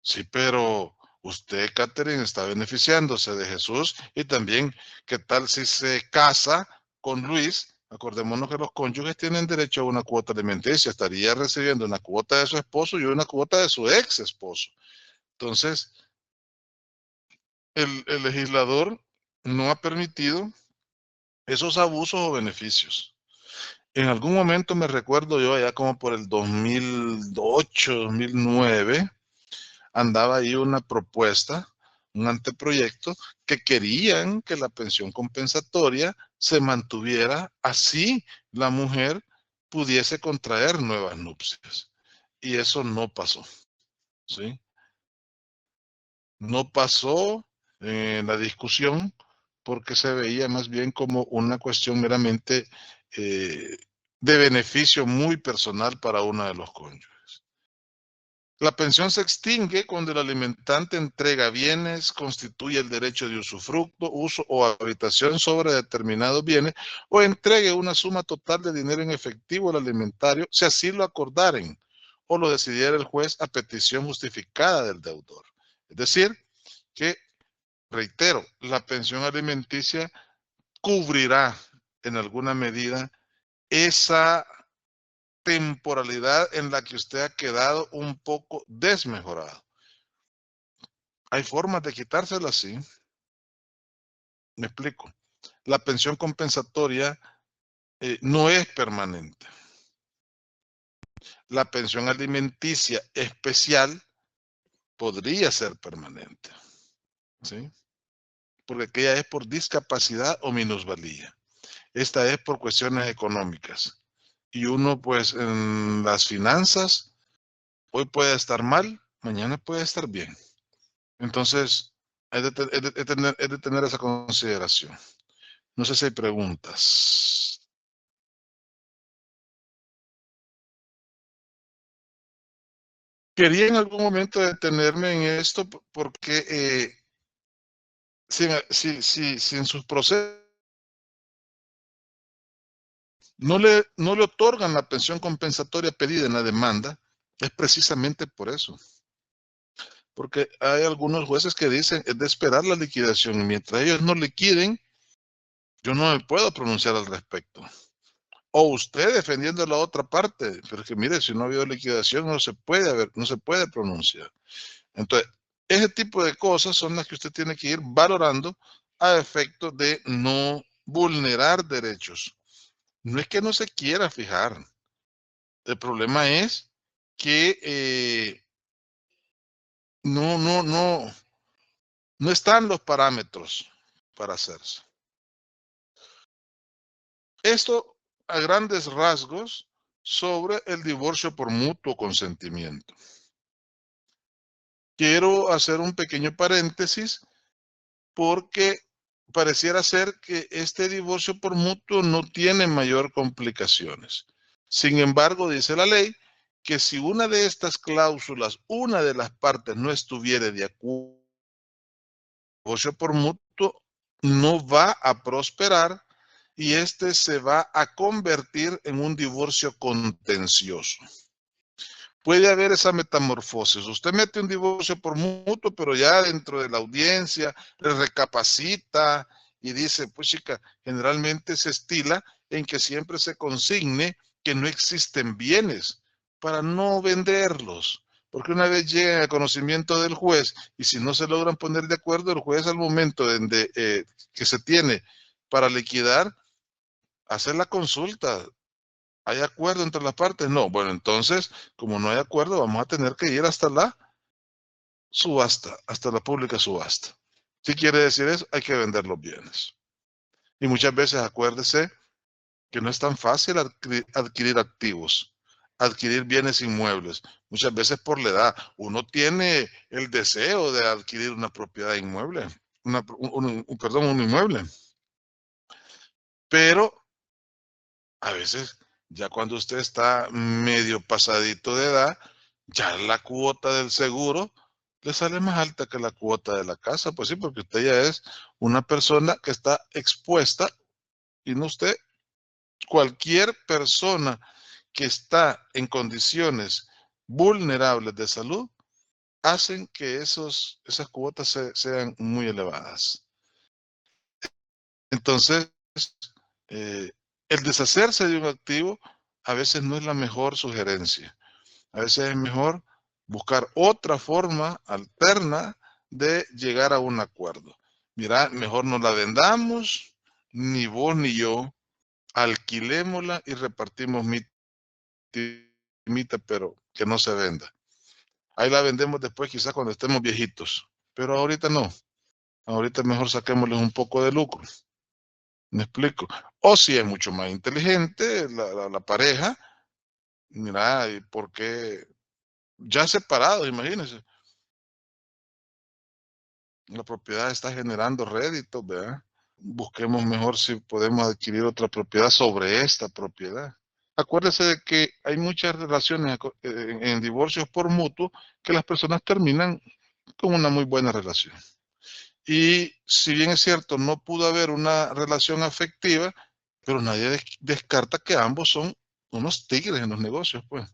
Sí, pero usted, Catherine, está beneficiándose de Jesús y también, ¿qué tal si se casa con Luis? Acordémonos que los cónyuges tienen derecho a una cuota alimenticia, estaría recibiendo una cuota de su esposo y una cuota de su ex esposo. Entonces, el legislador no ha permitido esos abusos o beneficios. En algún momento me recuerdo yo, allá como por el 2008, 2009, andaba ahí una propuesta, un anteproyecto, que querían que la pensión compensatoria se mantuviera así la mujer pudiese contraer nuevas nupcias. Y eso no pasó, ¿sí? No pasó en la discusión porque se veía más bien como una cuestión meramente de beneficio muy personal para uno de los cónyuges. La pensión se extingue cuando el alimentante entrega bienes, constituye el derecho de usufructo, uso o habitación sobre determinados bienes o entregue una suma total de dinero en efectivo al alimentario si así lo acordaren o lo decidiera el juez a petición justificada del deudor. Es decir, que, reitero, la pensión alimenticia cubrirá en alguna medida esa temporalidad en la que usted ha quedado un poco desmejorado. Hay formas de quitársela, sí. Me explico. La pensión compensatoria no es permanente. La pensión alimenticia especial podría ser permanente, ¿sí? Porque aquella es por discapacidad o minusvalía. Esta es por cuestiones económicas. Y uno, pues, en las finanzas, hoy puede estar mal, mañana puede estar bien. Entonces, es de tener esa consideración. No sé si hay preguntas. Quería en algún momento detenerme en esto porque si en sus procesos no le otorgan la pensión compensatoria pedida en la demanda, es precisamente por eso. Porque hay algunos jueces que dicen es de esperar la liquidación y mientras ellos no liquiden, yo no me puedo pronunciar al respecto. O usted defendiendo la otra parte, pero que mire, si no ha habido liquidación no se puede pronunciar. Entonces, ese tipo de cosas son las que usted tiene que ir valorando a efecto de no vulnerar derechos. No es que no se quiera fijar. El problema es que no están los parámetros para hacerse. Esto a grandes rasgos sobre el divorcio por mutuo consentimiento. Quiero hacer un pequeño paréntesis porque pareciera ser que este divorcio por mutuo no tiene mayor complicaciones. Sin embargo, dice la ley que si una de estas cláusulas, una de las partes no estuviere de acuerdo, el divorcio por mutuo no va a prosperar y este se va a convertir en un divorcio contencioso. Puede haber esa metamorfosis. Usted mete un divorcio por mutuo, pero ya dentro de la audiencia le recapacita y dice, pues chica, generalmente se estila en que siempre se consigne que no existen bienes para no venderlos. Porque una vez llega al conocimiento del juez y si no se logran poner de acuerdo, el juez al momento que se tiene para liquidar, hace la consulta. ¿Hay acuerdo entre las partes? No. Bueno, entonces, como no hay acuerdo, vamos a tener que ir hasta la subasta, hasta la pública subasta. ¿Qué quiere decir eso? Hay que vender los bienes. Y muchas veces acuérdese que no es tan fácil adquirir activos, adquirir bienes inmuebles. Muchas veces por la edad. Uno tiene el deseo de adquirir una propiedad inmueble, un inmueble. Pero a veces, ya cuando usted está medio pasadito de edad, ya la cuota del seguro le sale más alta que la cuota de la casa. Pues sí, porque usted ya es una persona que está expuesta y no usted. Cualquier persona que está en condiciones vulnerables de salud hacen que esas cuotas sean muy elevadas. Entonces, el deshacerse de un activo a veces no es la mejor sugerencia. A veces es mejor buscar otra forma alterna de llegar a un acuerdo. Mira, mejor no la vendamos, ni vos ni yo, alquilémosla y repartimos mitad, pero que no se venda. Ahí la vendemos después, quizás cuando estemos viejitos, pero ahorita no. Ahorita mejor saquémosles un poco de lucro. ¿Me explico? O si es mucho más inteligente la pareja, mira, ¿por qué? Ya separados, imagínense. La propiedad está generando réditos, ¿verdad? Busquemos mejor si podemos adquirir otra propiedad sobre esta propiedad. Acuérdese de que hay muchas relaciones en divorcios por mutuo que las personas terminan con una muy buena relación. Y si bien es cierto, no pudo haber una relación afectiva, pero nadie descarta que ambos son unos tigres en los negocios, pues.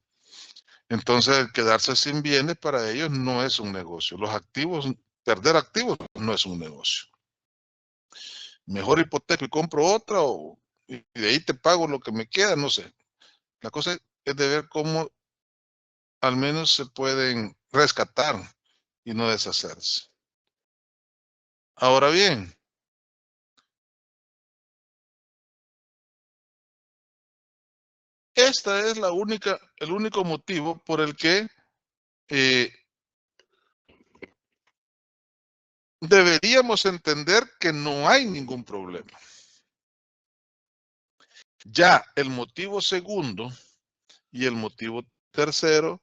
Entonces, el quedarse sin bienes para ellos no es un negocio. Los activos, perder activos no es un negocio. Mejor hipoteco y compro otra y de ahí te pago lo que me queda, no sé. La cosa es de ver cómo al menos se pueden rescatar y no deshacerse. Ahora bien, esta es el único motivo por el que deberíamos entender que no hay ningún problema. Ya el motivo segundo y el motivo tercero,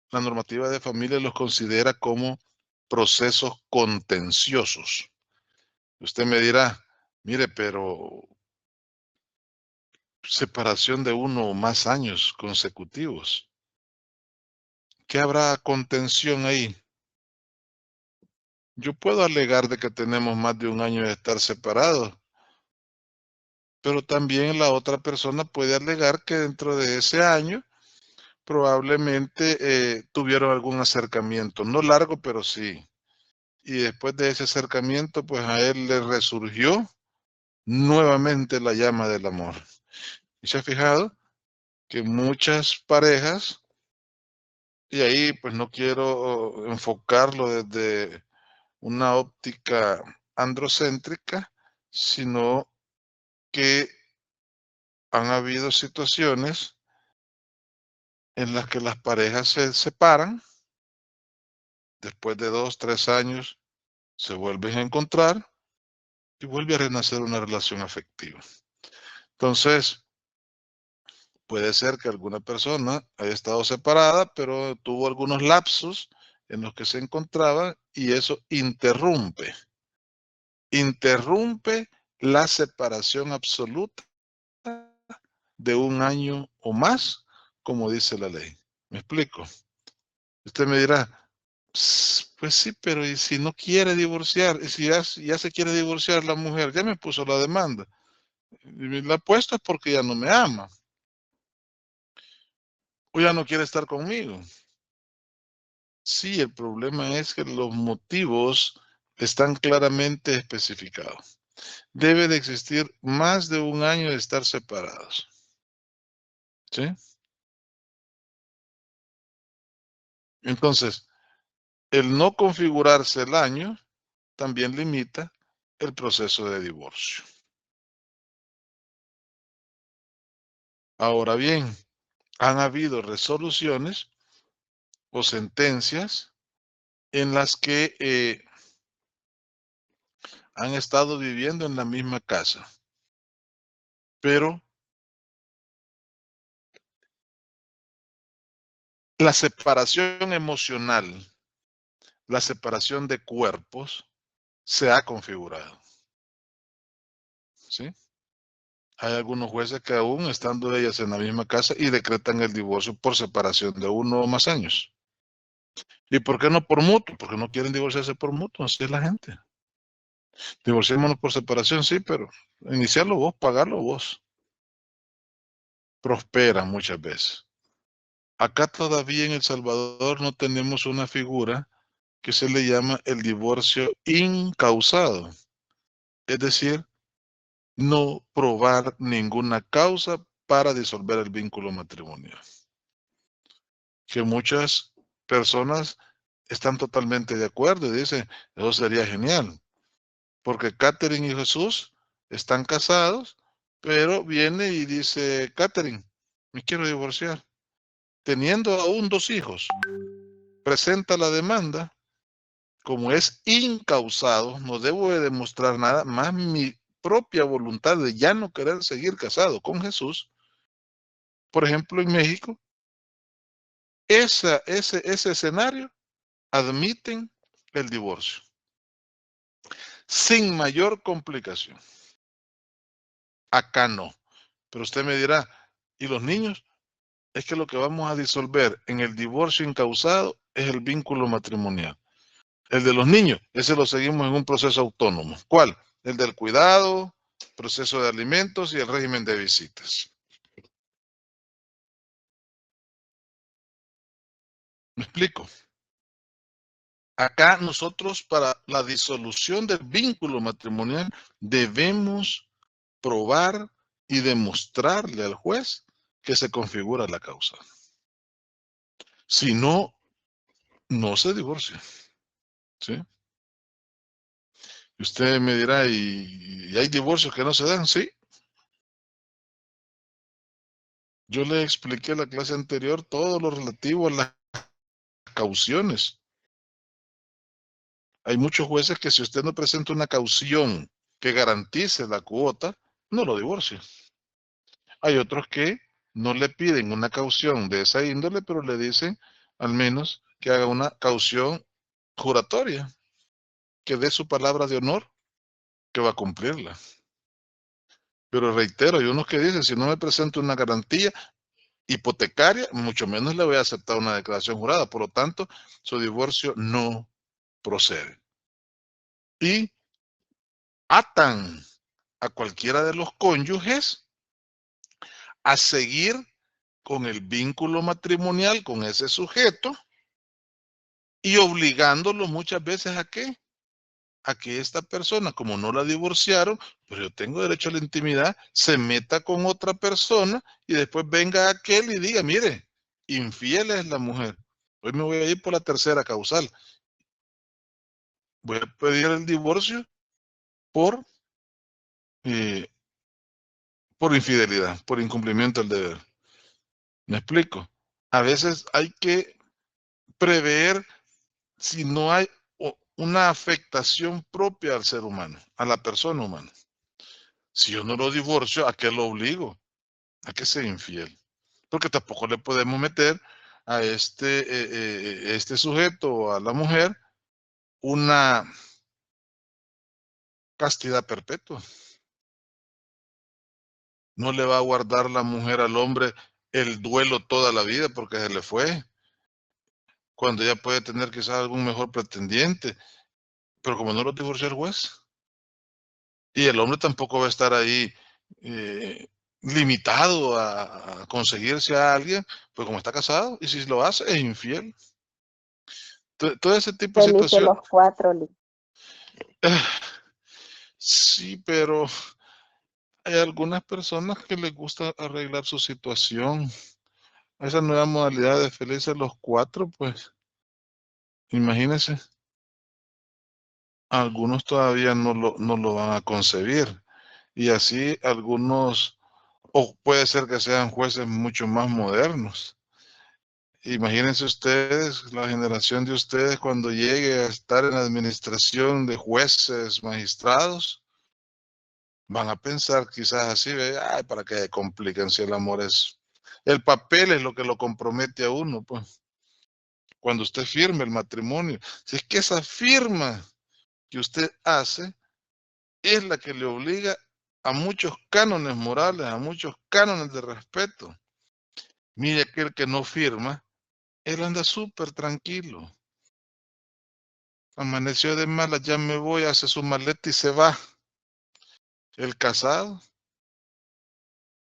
la normativa de familia los considera como procesos contenciosos. Usted me dirá, mire, pero separación de 1 o más años consecutivos. ¿Qué habrá contención ahí? Yo puedo alegar de que tenemos más de 1 año de estar separados, pero también la otra persona puede alegar que dentro de ese año probablemente tuvieron algún acercamiento, no largo, pero sí. Y después de ese acercamiento, pues a él le resurgió nuevamente la llama del amor. ¿Y se ha fijado que muchas parejas, y ahí pues no quiero enfocarlo desde una óptica androcéntrica, sino que han habido situaciones en las que las parejas se separan, después de 2, 3 años se vuelven a encontrar y vuelve a renacer una relación afectiva. Entonces, puede ser que alguna persona haya estado separada, pero tuvo algunos lapsos en los que se encontraba y eso interrumpe la separación absoluta de 1 año o más, como dice la ley. ¿Me explico? Usted me dirá, pues sí, pero ¿y si no quiere divorciar? ¿Y si ya se quiere divorciar la mujer? Ya me puso la demanda. Y la ha puesto es porque ya no me ama. O ya no quiere estar conmigo. Sí, el problema es que los motivos están claramente especificados. Debe de existir más de 1 año de estar separados. ¿Sí? Entonces, el no configurarse el año también limita el proceso de divorcio. Ahora bien, han habido resoluciones o sentencias en las que han estado viviendo en la misma casa, pero la separación emocional, la separación de cuerpos, se ha configurado. ¿Sí? Hay algunos jueces que aún estando ellas en la misma casa y decretan el divorcio por separación de 1 o más años. ¿Y por qué no por mutuo? Porque no quieren divorciarse por mutuo, así es la gente. Divorciémonos por separación, sí, pero iniciarlo vos, pagarlo vos. Prospera muchas veces. Acá todavía en El Salvador no tenemos una figura que se le llama el divorcio incausado. Es decir, no probar ninguna causa para disolver el vínculo matrimonial. Que muchas personas están totalmente de acuerdo y dicen, eso sería genial. Porque Catherine y Jesús están casados, pero viene y dice, Catherine, me quiero divorciar. Teniendo aún 2 hijos, presenta la demanda. Como es incausado, no debo de demostrar nada más mi propia voluntad de ya no querer seguir casado con Jesús. Por ejemplo, en México, ese escenario admiten el divorcio sin mayor complicación. Acá no. Pero usted me dirá, ¿y los niños? Es que lo que vamos a disolver en el divorcio incausado es el vínculo matrimonial. El de los niños, ese lo seguimos en un proceso autónomo. ¿Cuál? El del cuidado, proceso de alimentos y el régimen de visitas. ¿Me explico? Acá nosotros para la disolución del vínculo matrimonial debemos probar y demostrarle al juez que se configura la causa. Si no, no se divorcia. ¿Sí? Y usted me dirá, ¿y hay divorcios que no se dan? Sí. Yo le expliqué en la clase anterior todo lo relativo a las cauciones. Hay muchos jueces que si usted no presenta una caución que garantice la cuota, no lo divorcia. Hay otros que no le piden una caución de esa índole, pero le dicen al menos que haga una caución juratoria, que dé su palabra de honor, que va a cumplirla. Pero reitero, hay unos que dicen, si no me presento una garantía hipotecaria, mucho menos le voy a aceptar una declaración jurada. Por lo tanto, su divorcio no procede. Y atan a cualquiera de los cónyuges a seguir con el vínculo matrimonial con ese sujeto y obligándolo muchas veces ¿a qué? A que esta persona, como no la divorciaron, pero yo tengo derecho a la intimidad, se meta con otra persona y después venga aquel y diga, mire, infiel es la mujer. Hoy me voy a ir por la tercera causal. Voy a pedir el divorcio por infidelidad, por incumplimiento del deber. ¿Me explico? A veces hay que prever si no hay una afectación propia al ser humano, a la persona humana. Si yo no lo divorcio, ¿a qué lo obligo? A que sea infiel. Porque tampoco le podemos meter a este sujeto o a la mujer una castidad perpetua. No le va a guardar la mujer al hombre el duelo toda la vida porque se le fue. Cuando ella puede tener quizás algún mejor pretendiente. Pero como no lo divorció el juez. Y el hombre tampoco va a estar ahí limitado a conseguirse a alguien, pues como está casado, y si lo hace, es infiel. Todo ese tipo de
Felices
situación.
los 4, Lick.
Sí, pero hay algunas personas que les gusta arreglar su situación. Esa nueva modalidad de felices los 4, pues, imagínense. Algunos todavía no lo van a concebir. Y así algunos, o puede ser que sean jueces mucho más modernos. Imagínense ustedes, la generación de ustedes cuando llegue a estar en la administración de jueces, magistrados, van a pensar quizás así, ay, para que compliquen si el amor es... El papel es lo que lo compromete a uno, pues. Cuando usted firme el matrimonio. Si es que esa firma que usted hace es la que le obliga a muchos cánones morales, a muchos cánones de respeto. Mire aquel que no firma, él anda súper tranquilo. Amaneció de malas, ya me voy, hace su maleta y se va. El casado,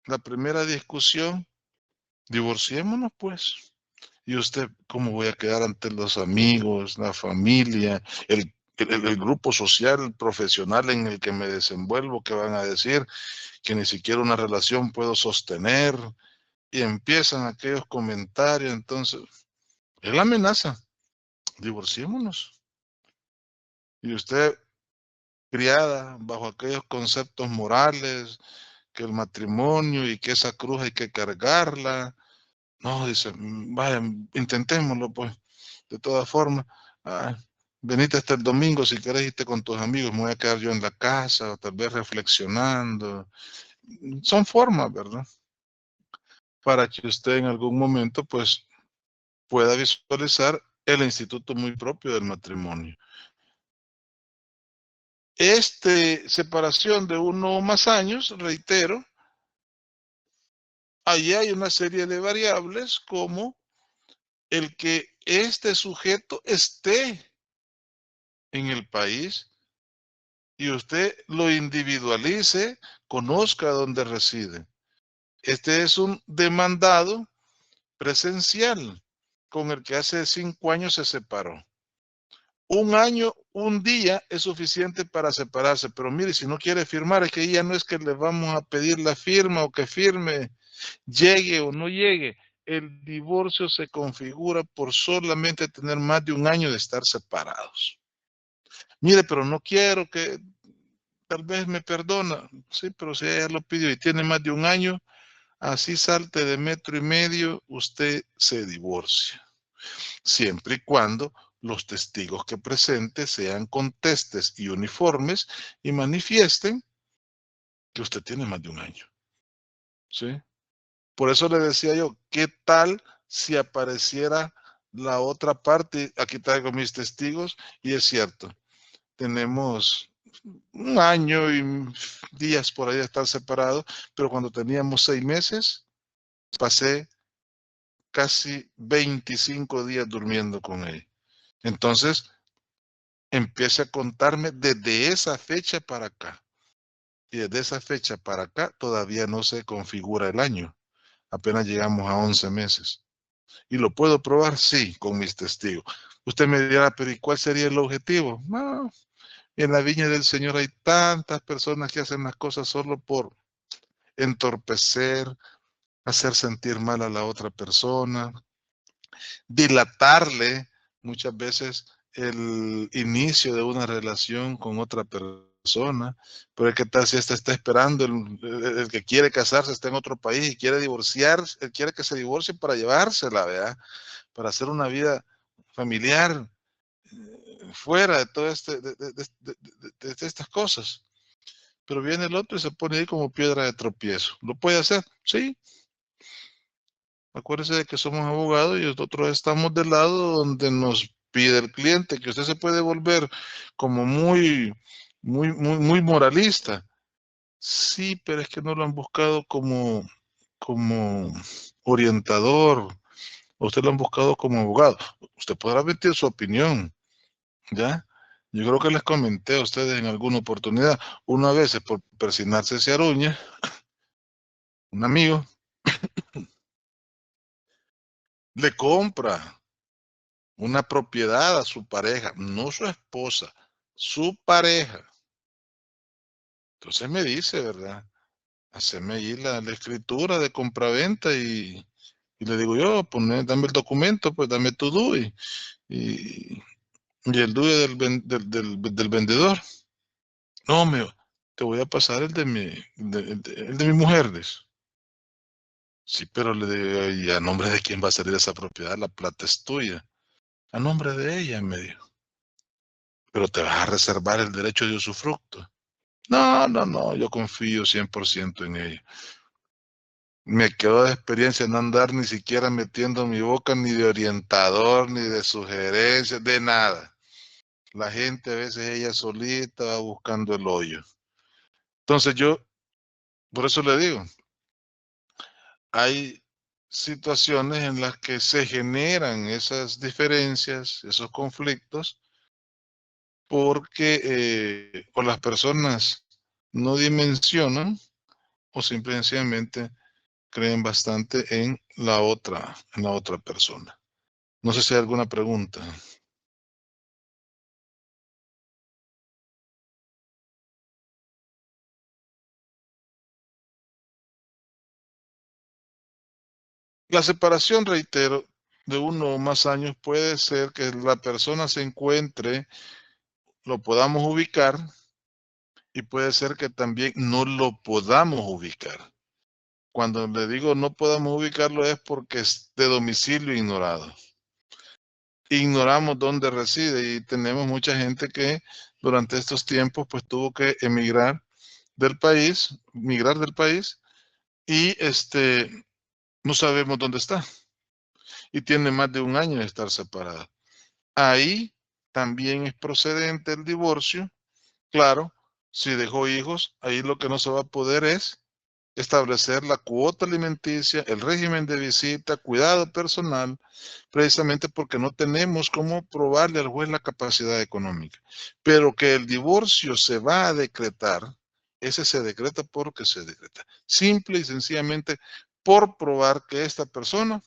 la primera discusión, divorciémonos pues. ¿Y usted cómo voy a quedar ante los amigos, la familia, el grupo social, el profesional en el que me desenvuelvo, que van a decir que ni siquiera una relación puedo sostener? Y empiezan aquellos comentarios. Entonces, es la amenaza. Divorciémonos. Y usted, criada bajo aquellos conceptos morales, que el matrimonio y que esa cruz hay que cargarla. No, dice, vaya, intentémoslo, pues. De todas formas, venite hasta el domingo si querés irte con tus amigos, me voy a quedar yo en la casa, o tal vez reflexionando. Son formas, ¿verdad? Para que usted en algún momento, pues, pueda visualizar el instituto muy propio del matrimonio. Separación de 1 o más años, reitero, allí hay una serie de variables como el que este sujeto esté en el país y usted lo individualice, conozca dónde reside. Este es un demandado presencial con el que hace 5 años se separó. 1 año, 1 día es suficiente para separarse, pero mire, si no quiere firmar, es que ya no es que le vamos a pedir la firma o que firme, llegue o no llegue. El divorcio se configura por solamente tener más de 1 año de estar separados. Mire, pero no quiero que, tal vez me perdona. Sí, pero si ella lo pidió y tiene más de 1 año, así salte de 1,5 metros, usted se divorcia. Siempre y cuando los testigos que presente sean contestes y uniformes y manifiesten que usted tiene más de 1 año. ¿Sí? Por eso le decía yo, ¿qué tal si apareciera la otra parte? Aquí traigo mis testigos y es cierto, tenemos 1 año y días por ahí de estar separados, pero cuando teníamos 6 meses, pasé casi 25 días durmiendo con él. Entonces, empiece a contarme desde esa fecha para acá. Y desde esa fecha para acá todavía no se configura el año. Apenas llegamos a 11 meses. ¿Y lo puedo probar? Sí, con mis testigos. Usted me dirá, pero ¿y cuál sería el objetivo? No, en la viña del Señor hay tantas personas que hacen las cosas solo por entorpecer, hacer sentir mal a la otra persona, dilatarle muchas veces el inicio de una relación con otra persona. Pero ¿qué tal si está esperando, el que quiere casarse está en otro país y quiere divorciarse, quiere que se divorcie para llevársela, ¿verdad? Para hacer una vida familiar fuera de todo de estas cosas. Pero viene el otro y se pone ahí como piedra de tropiezo. ¿Lo puede hacer? Sí. Acuérdese de que somos abogados y nosotros estamos del lado donde nos pide el cliente, que usted se puede volver como muy moralista. Sí, pero es que no lo han buscado como orientador, usted lo han buscado como abogado. Usted podrá emitir su opinión, ¿ya? Yo creo que les comenté a ustedes en alguna oportunidad, una vez por persignarse hacia Aruña, un amigo le compra una propiedad a su pareja, no su esposa, su pareja. Entonces me dice, ¿verdad? Haceme ahí la escritura de compraventa y le digo yo, dame el documento, pues dame tu DUI y el DUI del vendedor. No, te voy a pasar el de mi mujer. Dice. Sí, pero le digo, ¿y a nombre de quién va a salir esa propiedad? La plata es tuya. A nombre de ella, me dijo. Pero te vas a reservar el derecho de usufructo. No, yo confío 100% en ella. Me quedó de experiencia no andar ni siquiera metiendo mi boca ni de orientador, ni de sugerencias, de nada. La gente a veces ella solita va buscando el hoyo. Entonces por eso le digo, hay situaciones en las que se generan esas diferencias, esos conflictos, porque o las personas no dimensionan o simplemente creen bastante en la otra persona. No sé si hay alguna pregunta. La separación, reitero, de 1 o más años puede ser que la persona se encuentre, lo podamos ubicar, y puede ser que también no lo podamos ubicar. Cuando le digo no podamos ubicarlo es porque es de domicilio ignorado. Ignoramos dónde reside y tenemos mucha gente que durante estos tiempos pues tuvo que emigrar del país, migrar del país y no sabemos dónde está. Y tiene más de 1 año de estar separada. Ahí también es procedente el divorcio. Claro, si dejó hijos, ahí lo que no se va a poder es establecer la cuota alimenticia, el régimen de visita, cuidado personal, precisamente porque no tenemos cómo probarle al juez la capacidad económica. Pero que el divorcio se va a decretar, ese se decreta porque se decreta. Simple y sencillamente por probar que esta persona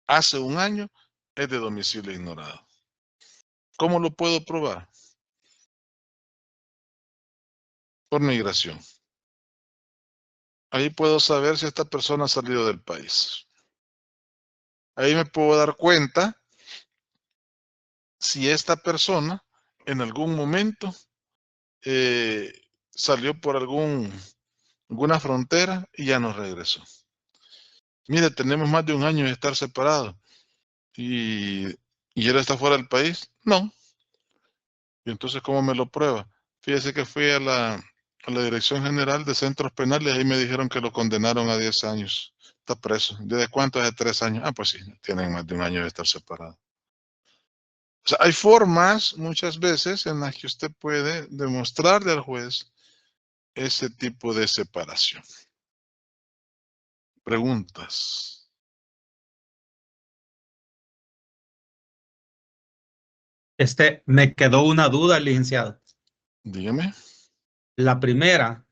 hace 1 año es de domicilio ignorado. ¿Cómo lo puedo probar? Por migración. Ahí puedo saber si esta persona ha salido del país. Ahí me puedo dar cuenta si esta persona en algún momento salió por alguna frontera y ya no regresó. Mire, tenemos más de 1 año de estar separados y él está fuera del país. No. Y entonces, ¿cómo me lo prueba? Fíjese que fui a la Dirección General de Centros Penales y ahí me dijeron que lo condenaron a 10 años. Está preso. ¿Desde cuánto? Desde 3 años. Ah, pues sí, tienen más de 1 año de estar separados. O sea, hay formas muchas veces en las que usted puede demostrarle al juez ese tipo de separación. Preguntas.
Me quedó una duda, licenciado.
Dígame.
La primera,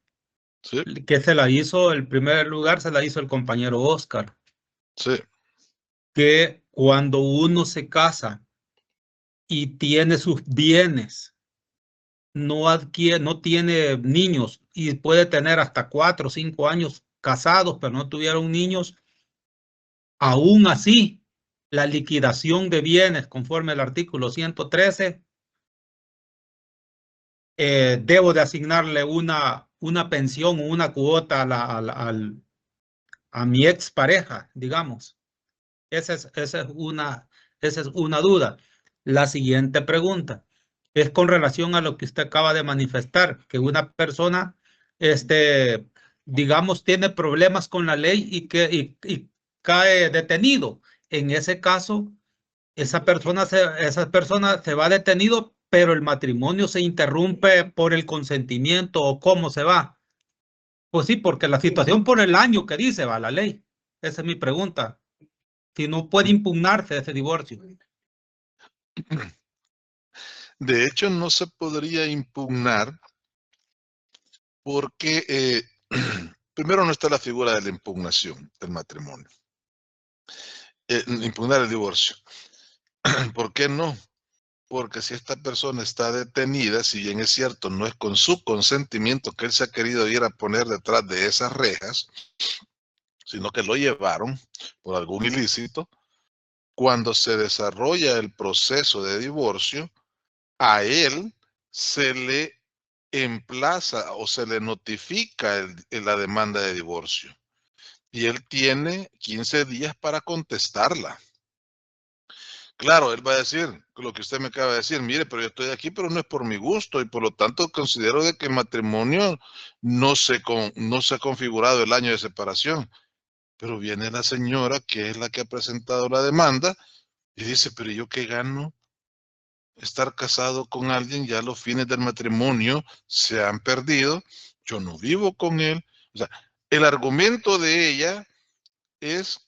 Sí.
que se la hizo, el primer lugar se la hizo el compañero Oscar.
Sí.
Que cuando uno se casa y tiene sus bienes, no tiene niños y puede tener hasta 4 o 5 años casados, pero no tuvieron niños, aún así, la liquidación de bienes conforme al artículo 113, debo de asignarle una pensión o una cuota a mi expareja, digamos. Esa es una duda. La siguiente pregunta es con relación a lo que usted acaba de manifestar, que una persona, digamos, tiene problemas con la ley y cae detenido. En ese caso, esa persona se va detenido, pero el matrimonio se interrumpe por el consentimiento o cómo se va. Pues sí, porque la situación por el año que dice va la ley. Esa es mi pregunta. Si no puede impugnarse ese divorcio.
De hecho, no se podría impugnar porque primero no está la figura de la impugnación del matrimonio. Impugnar el divorcio. ¿Por qué no? Porque si esta persona está detenida, si bien es cierto, no es con su consentimiento que él se ha querido ir a poner detrás de esas rejas, sino que lo llevaron por algún ilícito, cuando se desarrolla el proceso de divorcio, a él se le emplaza o se le notifica la demanda de divorcio. Y él tiene 15 días para contestarla. Claro, él va a decir lo que usted me acaba de decir, mire, pero yo estoy aquí, pero no es por mi gusto, y por lo tanto considero de que el matrimonio no se ha configurado el año de separación. Pero viene la señora, que es la que ha presentado la demanda, y dice, pero ¿yo qué gano? Estar casado con alguien, ya los fines del matrimonio se han perdido, yo no vivo con él. O sea, el argumento de ella es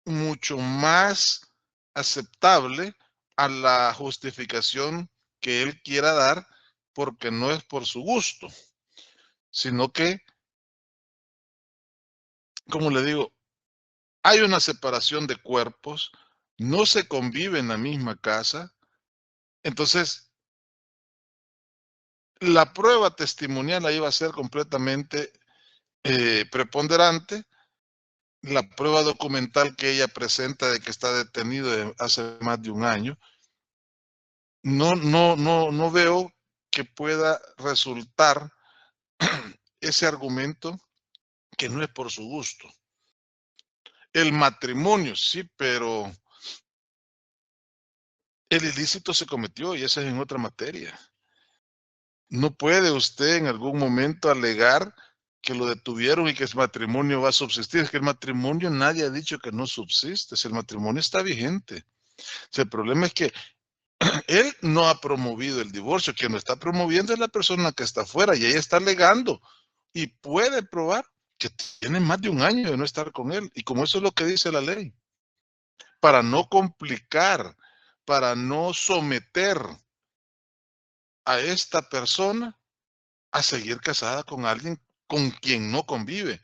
mucho más aceptable a la justificación que él quiera dar, porque no es por su gusto, sino que, como le digo, hay una separación de cuerpos, no se convive en la misma casa, entonces la prueba testimonial ahí va a ser completamente preponderante. La prueba documental que ella presenta de que está detenido hace más de un año, no veo que pueda resultar ese argumento que no es por su gusto. El matrimonio, sí, pero el ilícito se cometió y esa es en otra materia. No puede usted en algún momento alegar que lo detuvieron y que el matrimonio va a subsistir. Es que el matrimonio nadie ha dicho que no subsiste, si el matrimonio está vigente. Si el problema es que él no ha promovido el divorcio, quien lo está promoviendo es la persona que está afuera y ella está alegando y puede probar que tiene más de un año de no estar con él. Y como eso es lo que dice la ley, para no complicar, para no someter a esta persona a seguir casada con alguien con quien no convive.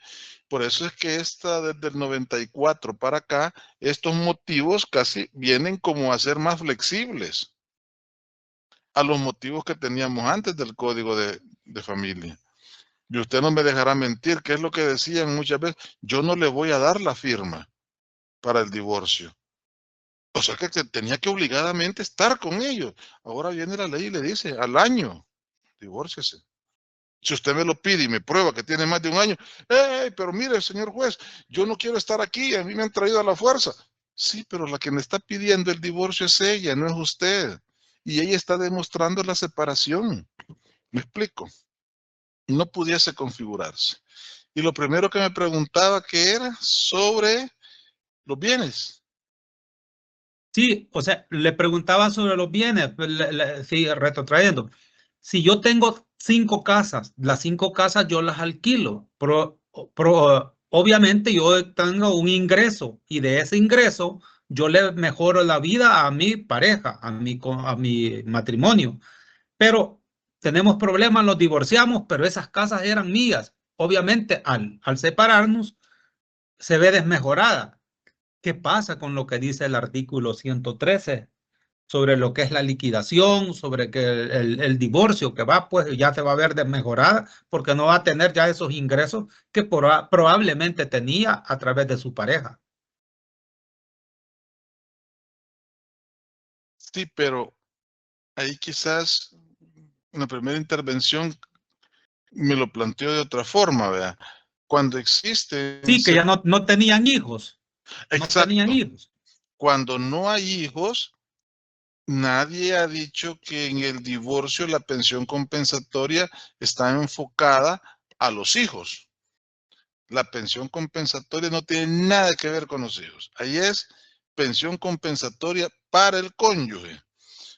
Por eso es que desde el 94 para acá, estos motivos casi vienen como a ser más flexibles a los motivos que teníamos antes del Código de Familia. Y usted no me dejará mentir, que es lo que decían muchas veces, yo no le voy a dar la firma para el divorcio. O sea que tenía que obligadamente estar con ellos. Ahora viene la ley y le dice, al año, divórciese. Si usted me lo pide y me prueba que tiene más de un año, ¡hey! Pero mire, señor juez, yo no quiero estar aquí, a mí me han traído a la fuerza. Sí, pero la que me está pidiendo el divorcio es ella, no es usted. Y ella está demostrando la separación. ¿Me explico? No pudiese configurarse. Y lo primero que me preguntaba que era sobre los bienes.
Sí, o sea, le preguntaba sobre los bienes, sigue retrotrayendo. Si yo tengo 5 casas, las 5 casas yo las alquilo, obviamente yo tengo un ingreso y de ese ingreso yo le mejoro la vida a mi pareja, a mi matrimonio. Pero tenemos problemas, nos divorciamos, pero esas casas eran mías. Obviamente al separarnos se ve desmejorada. ¿Qué pasa con lo que dice el artículo 113 sobre lo que es la liquidación, sobre que el divorcio que va, pues ya se va a ver desmejorada porque no va a tener ya esos ingresos que probablemente tenía a través de su pareja?
Sí, pero ahí quizás en la primera intervención me lo planteó de otra forma, ¿verdad? Cuando existen...
Sí, que ya no tenían hijos.
Exacto.
No tenían hijos.
Cuando no hay hijos, nadie ha dicho que en el divorcio la pensión compensatoria está enfocada a los hijos. La pensión compensatoria no tiene nada que ver con los hijos. Ahí es pensión compensatoria para el cónyuge.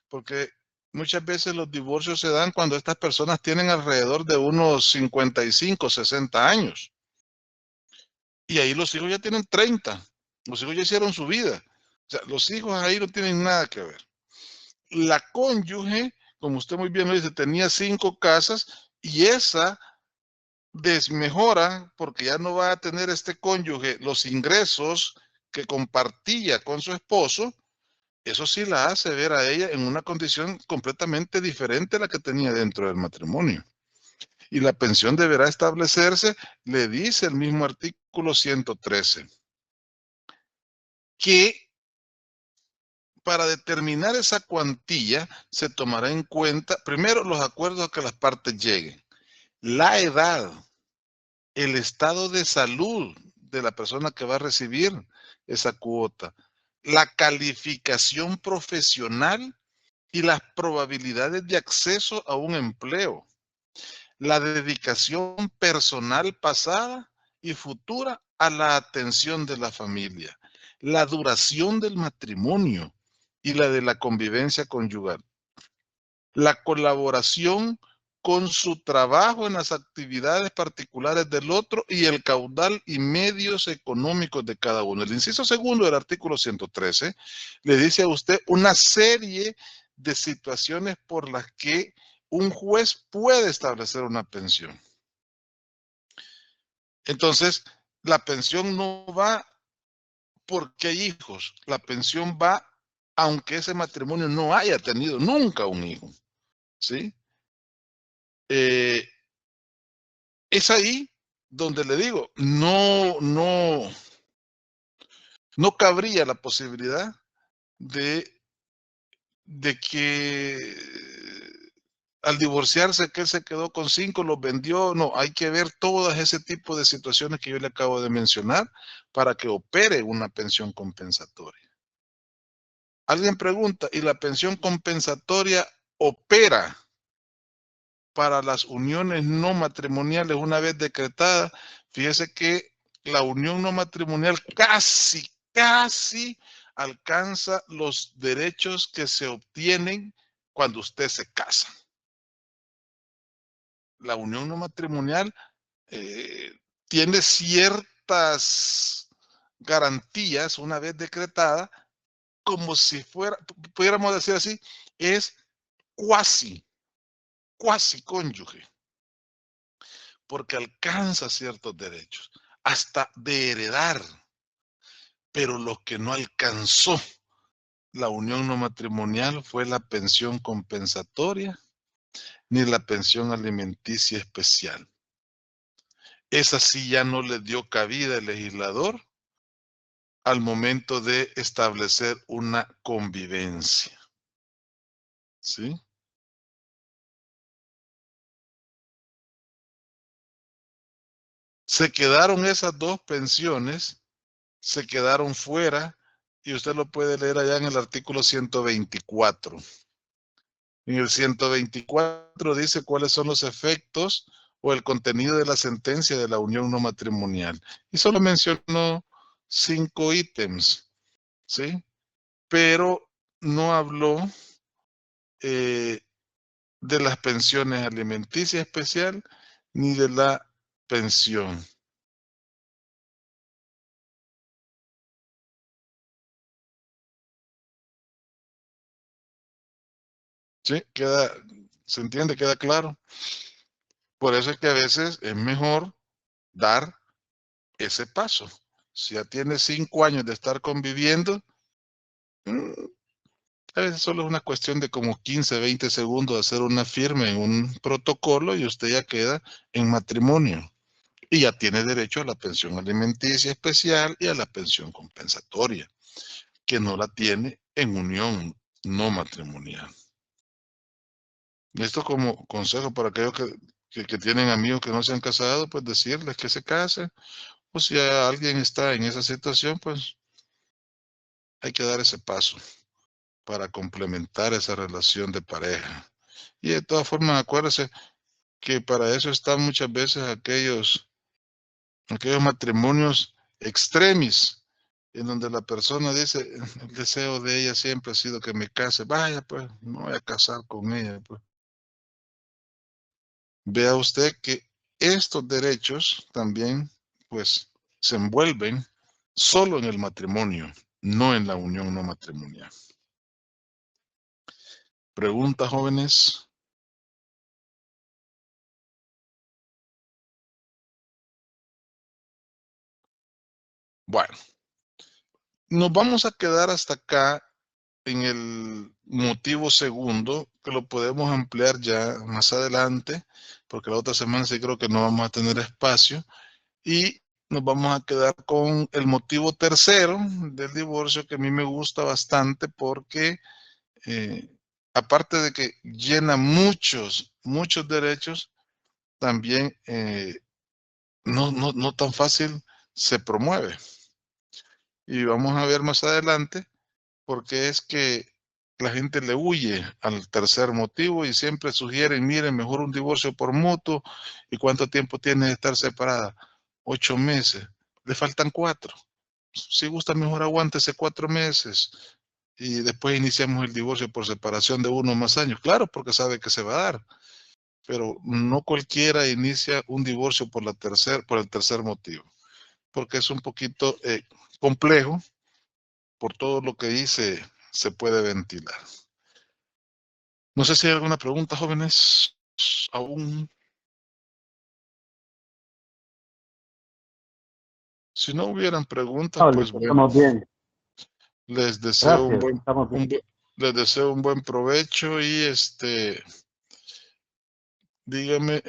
Porque muchas veces los divorcios se dan cuando estas personas tienen alrededor de unos 55, 60 años. Y ahí los hijos ya tienen 30. Los hijos ya hicieron su vida. O sea, los hijos ahí no tienen nada que ver. La cónyuge, como usted muy bien lo dice, tenía 5 casas y esa desmejora porque ya no va a tener este cónyuge los ingresos que compartía con su esposo. Eso sí la hace ver a ella en una condición completamente diferente a la que tenía dentro del matrimonio. Y la pensión deberá establecerse, le dice el mismo artículo 113, que para determinar esa cuantía se tomará en cuenta, primero, los acuerdos a que las partes lleguen, la edad, el estado de salud de la persona que va a recibir esa cuota, la calificación profesional y las probabilidades de acceso a un empleo, la dedicación personal pasada y futura a la atención de la familia, la duración del matrimonio y la de la convivencia conyugal, la colaboración con su trabajo en las actividades particulares del otro y el caudal y medios económicos de cada uno. El inciso segundo del artículo 113 le dice a usted una serie de situaciones por las que un juez puede establecer una pensión. Entonces, la pensión no va porque hay hijos. La pensión va aunque ese matrimonio no haya tenido nunca un hijo, ¿sí? Es ahí donde le digo, no cabría la posibilidad de que al divorciarse que él se quedó con 5, los vendió. No, hay que ver todas ese tipo de situaciones que yo le acabo de mencionar para que opere una pensión compensatoria. Alguien pregunta, ¿y la pensión compensatoria opera para las uniones no matrimoniales una vez decretada? Fíjese que la unión no matrimonial casi alcanza los derechos que se obtienen cuando usted se casa. La unión no matrimonial tiene ciertas garantías una vez decretada, como si fuera, pudiéramos decir así, es cuasi cónyuge, porque alcanza ciertos derechos, hasta de heredar, pero lo que no alcanzó la unión no matrimonial fue la pensión compensatoria ni la pensión alimenticia especial. Esa sí ya no le dio cabida el legislador al momento de establecer una convivencia. ¿Sí? Se quedaron esas dos pensiones, se quedaron fuera, y usted lo puede leer allá en el artículo 124. En el 124 dice cuáles son los efectos o el contenido de la sentencia de la unión no matrimonial. Y solo mencionó 5 ítems, ¿sí? Pero no habló de las pensiones alimenticia especial ni de la pensión. ¿Sí? ¿Se entiende? ¿Queda claro? Por eso es que a veces es mejor dar ese paso. Si ya tienes 5 años de estar conviviendo, a veces solo es una cuestión de como 15, 20 segundos de hacer una firma en un protocolo y usted ya queda en matrimonio. Y ya tiene derecho a la pensión alimenticia especial y a la pensión compensatoria, que no la tiene en unión no matrimonial. Esto como consejo para aquellos que tienen amigos que no se han casado, pues decirles que se casen. O si alguien está en esa situación, pues hay que dar ese paso para complementar esa relación de pareja. Y de todas formas, acuérdese que para eso están muchas veces aquellos matrimonios extremis, en donde la persona dice, el deseo de ella siempre ha sido que me case. Vaya, pues, me voy a casar con ella. Pues. Vea usted que estos derechos también, pues, se envuelven solo en el matrimonio, no en la unión no matrimonial. ¿Pregunta, jóvenes? Bueno, nos vamos a quedar hasta acá en el motivo segundo, que lo podemos ampliar ya más adelante, porque la otra semana sí creo que no vamos a tener espacio, y nos vamos a quedar con el motivo tercero del divorcio, que a mí me gusta bastante porque aparte de que llena muchos derechos, también no tan fácil se promueve. Y vamos a ver más adelante porque es que la gente le huye al tercer motivo y siempre sugieren, miren, mejor un divorcio por mutuo. ¿Y cuánto tiempo tiene de estar separada? 8 meses. Le faltan 4. Si gusta, mejor aguántese 4 meses y después iniciamos el divorcio por separación de 1 o más años. Claro, porque sabe que se va a dar. Pero no cualquiera inicia un divorcio por el tercer motivo, porque es un poquito complejo. Por todo lo que dice, se puede ventilar. No sé si hay alguna pregunta, jóvenes, aún. Si no hubieran preguntas,
No,
pues bueno,
estamos bien.
les deseo
Gracias, estamos bien.
les deseo un buen provecho y dígame,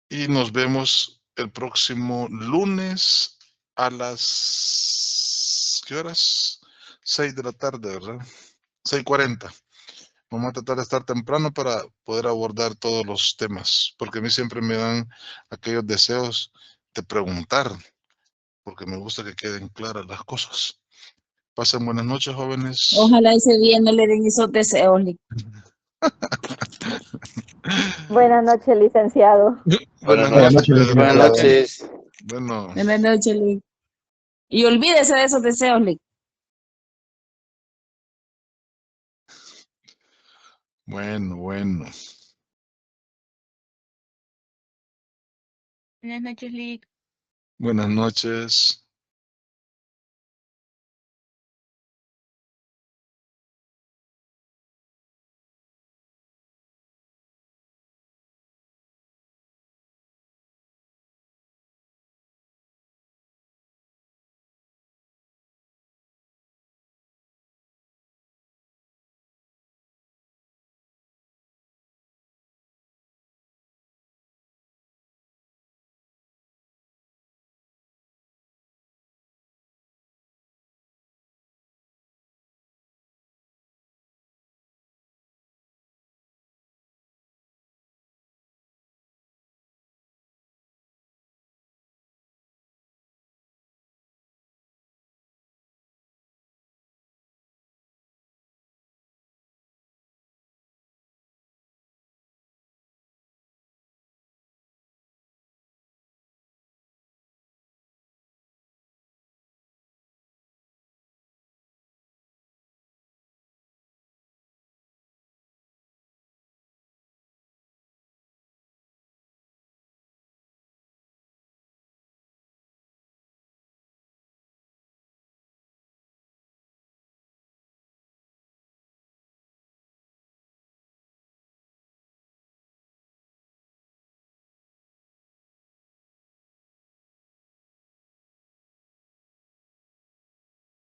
y nos vemos el próximo lunes a las, ¿qué horas? 6 de la tarde, ¿verdad? 6:40. Vamos a tratar de estar temprano para poder abordar todos los temas, porque a mí siempre me dan aquellos deseos de preguntar, porque me gusta que queden claras las cosas. Pasen buenas noches, jóvenes.
Ojalá ese día no le den esos deseos, Lick.
Buenas noches, licenciado.
Buenas
Buenas
noches,
noches,
Pedro.
Buenas
licenciado.
noches.
Bueno,
Buenas noches, Lick. Y olvídese de esos deseos, Lick.
bueno.
Buenas noches, Lick.
Buenas noches.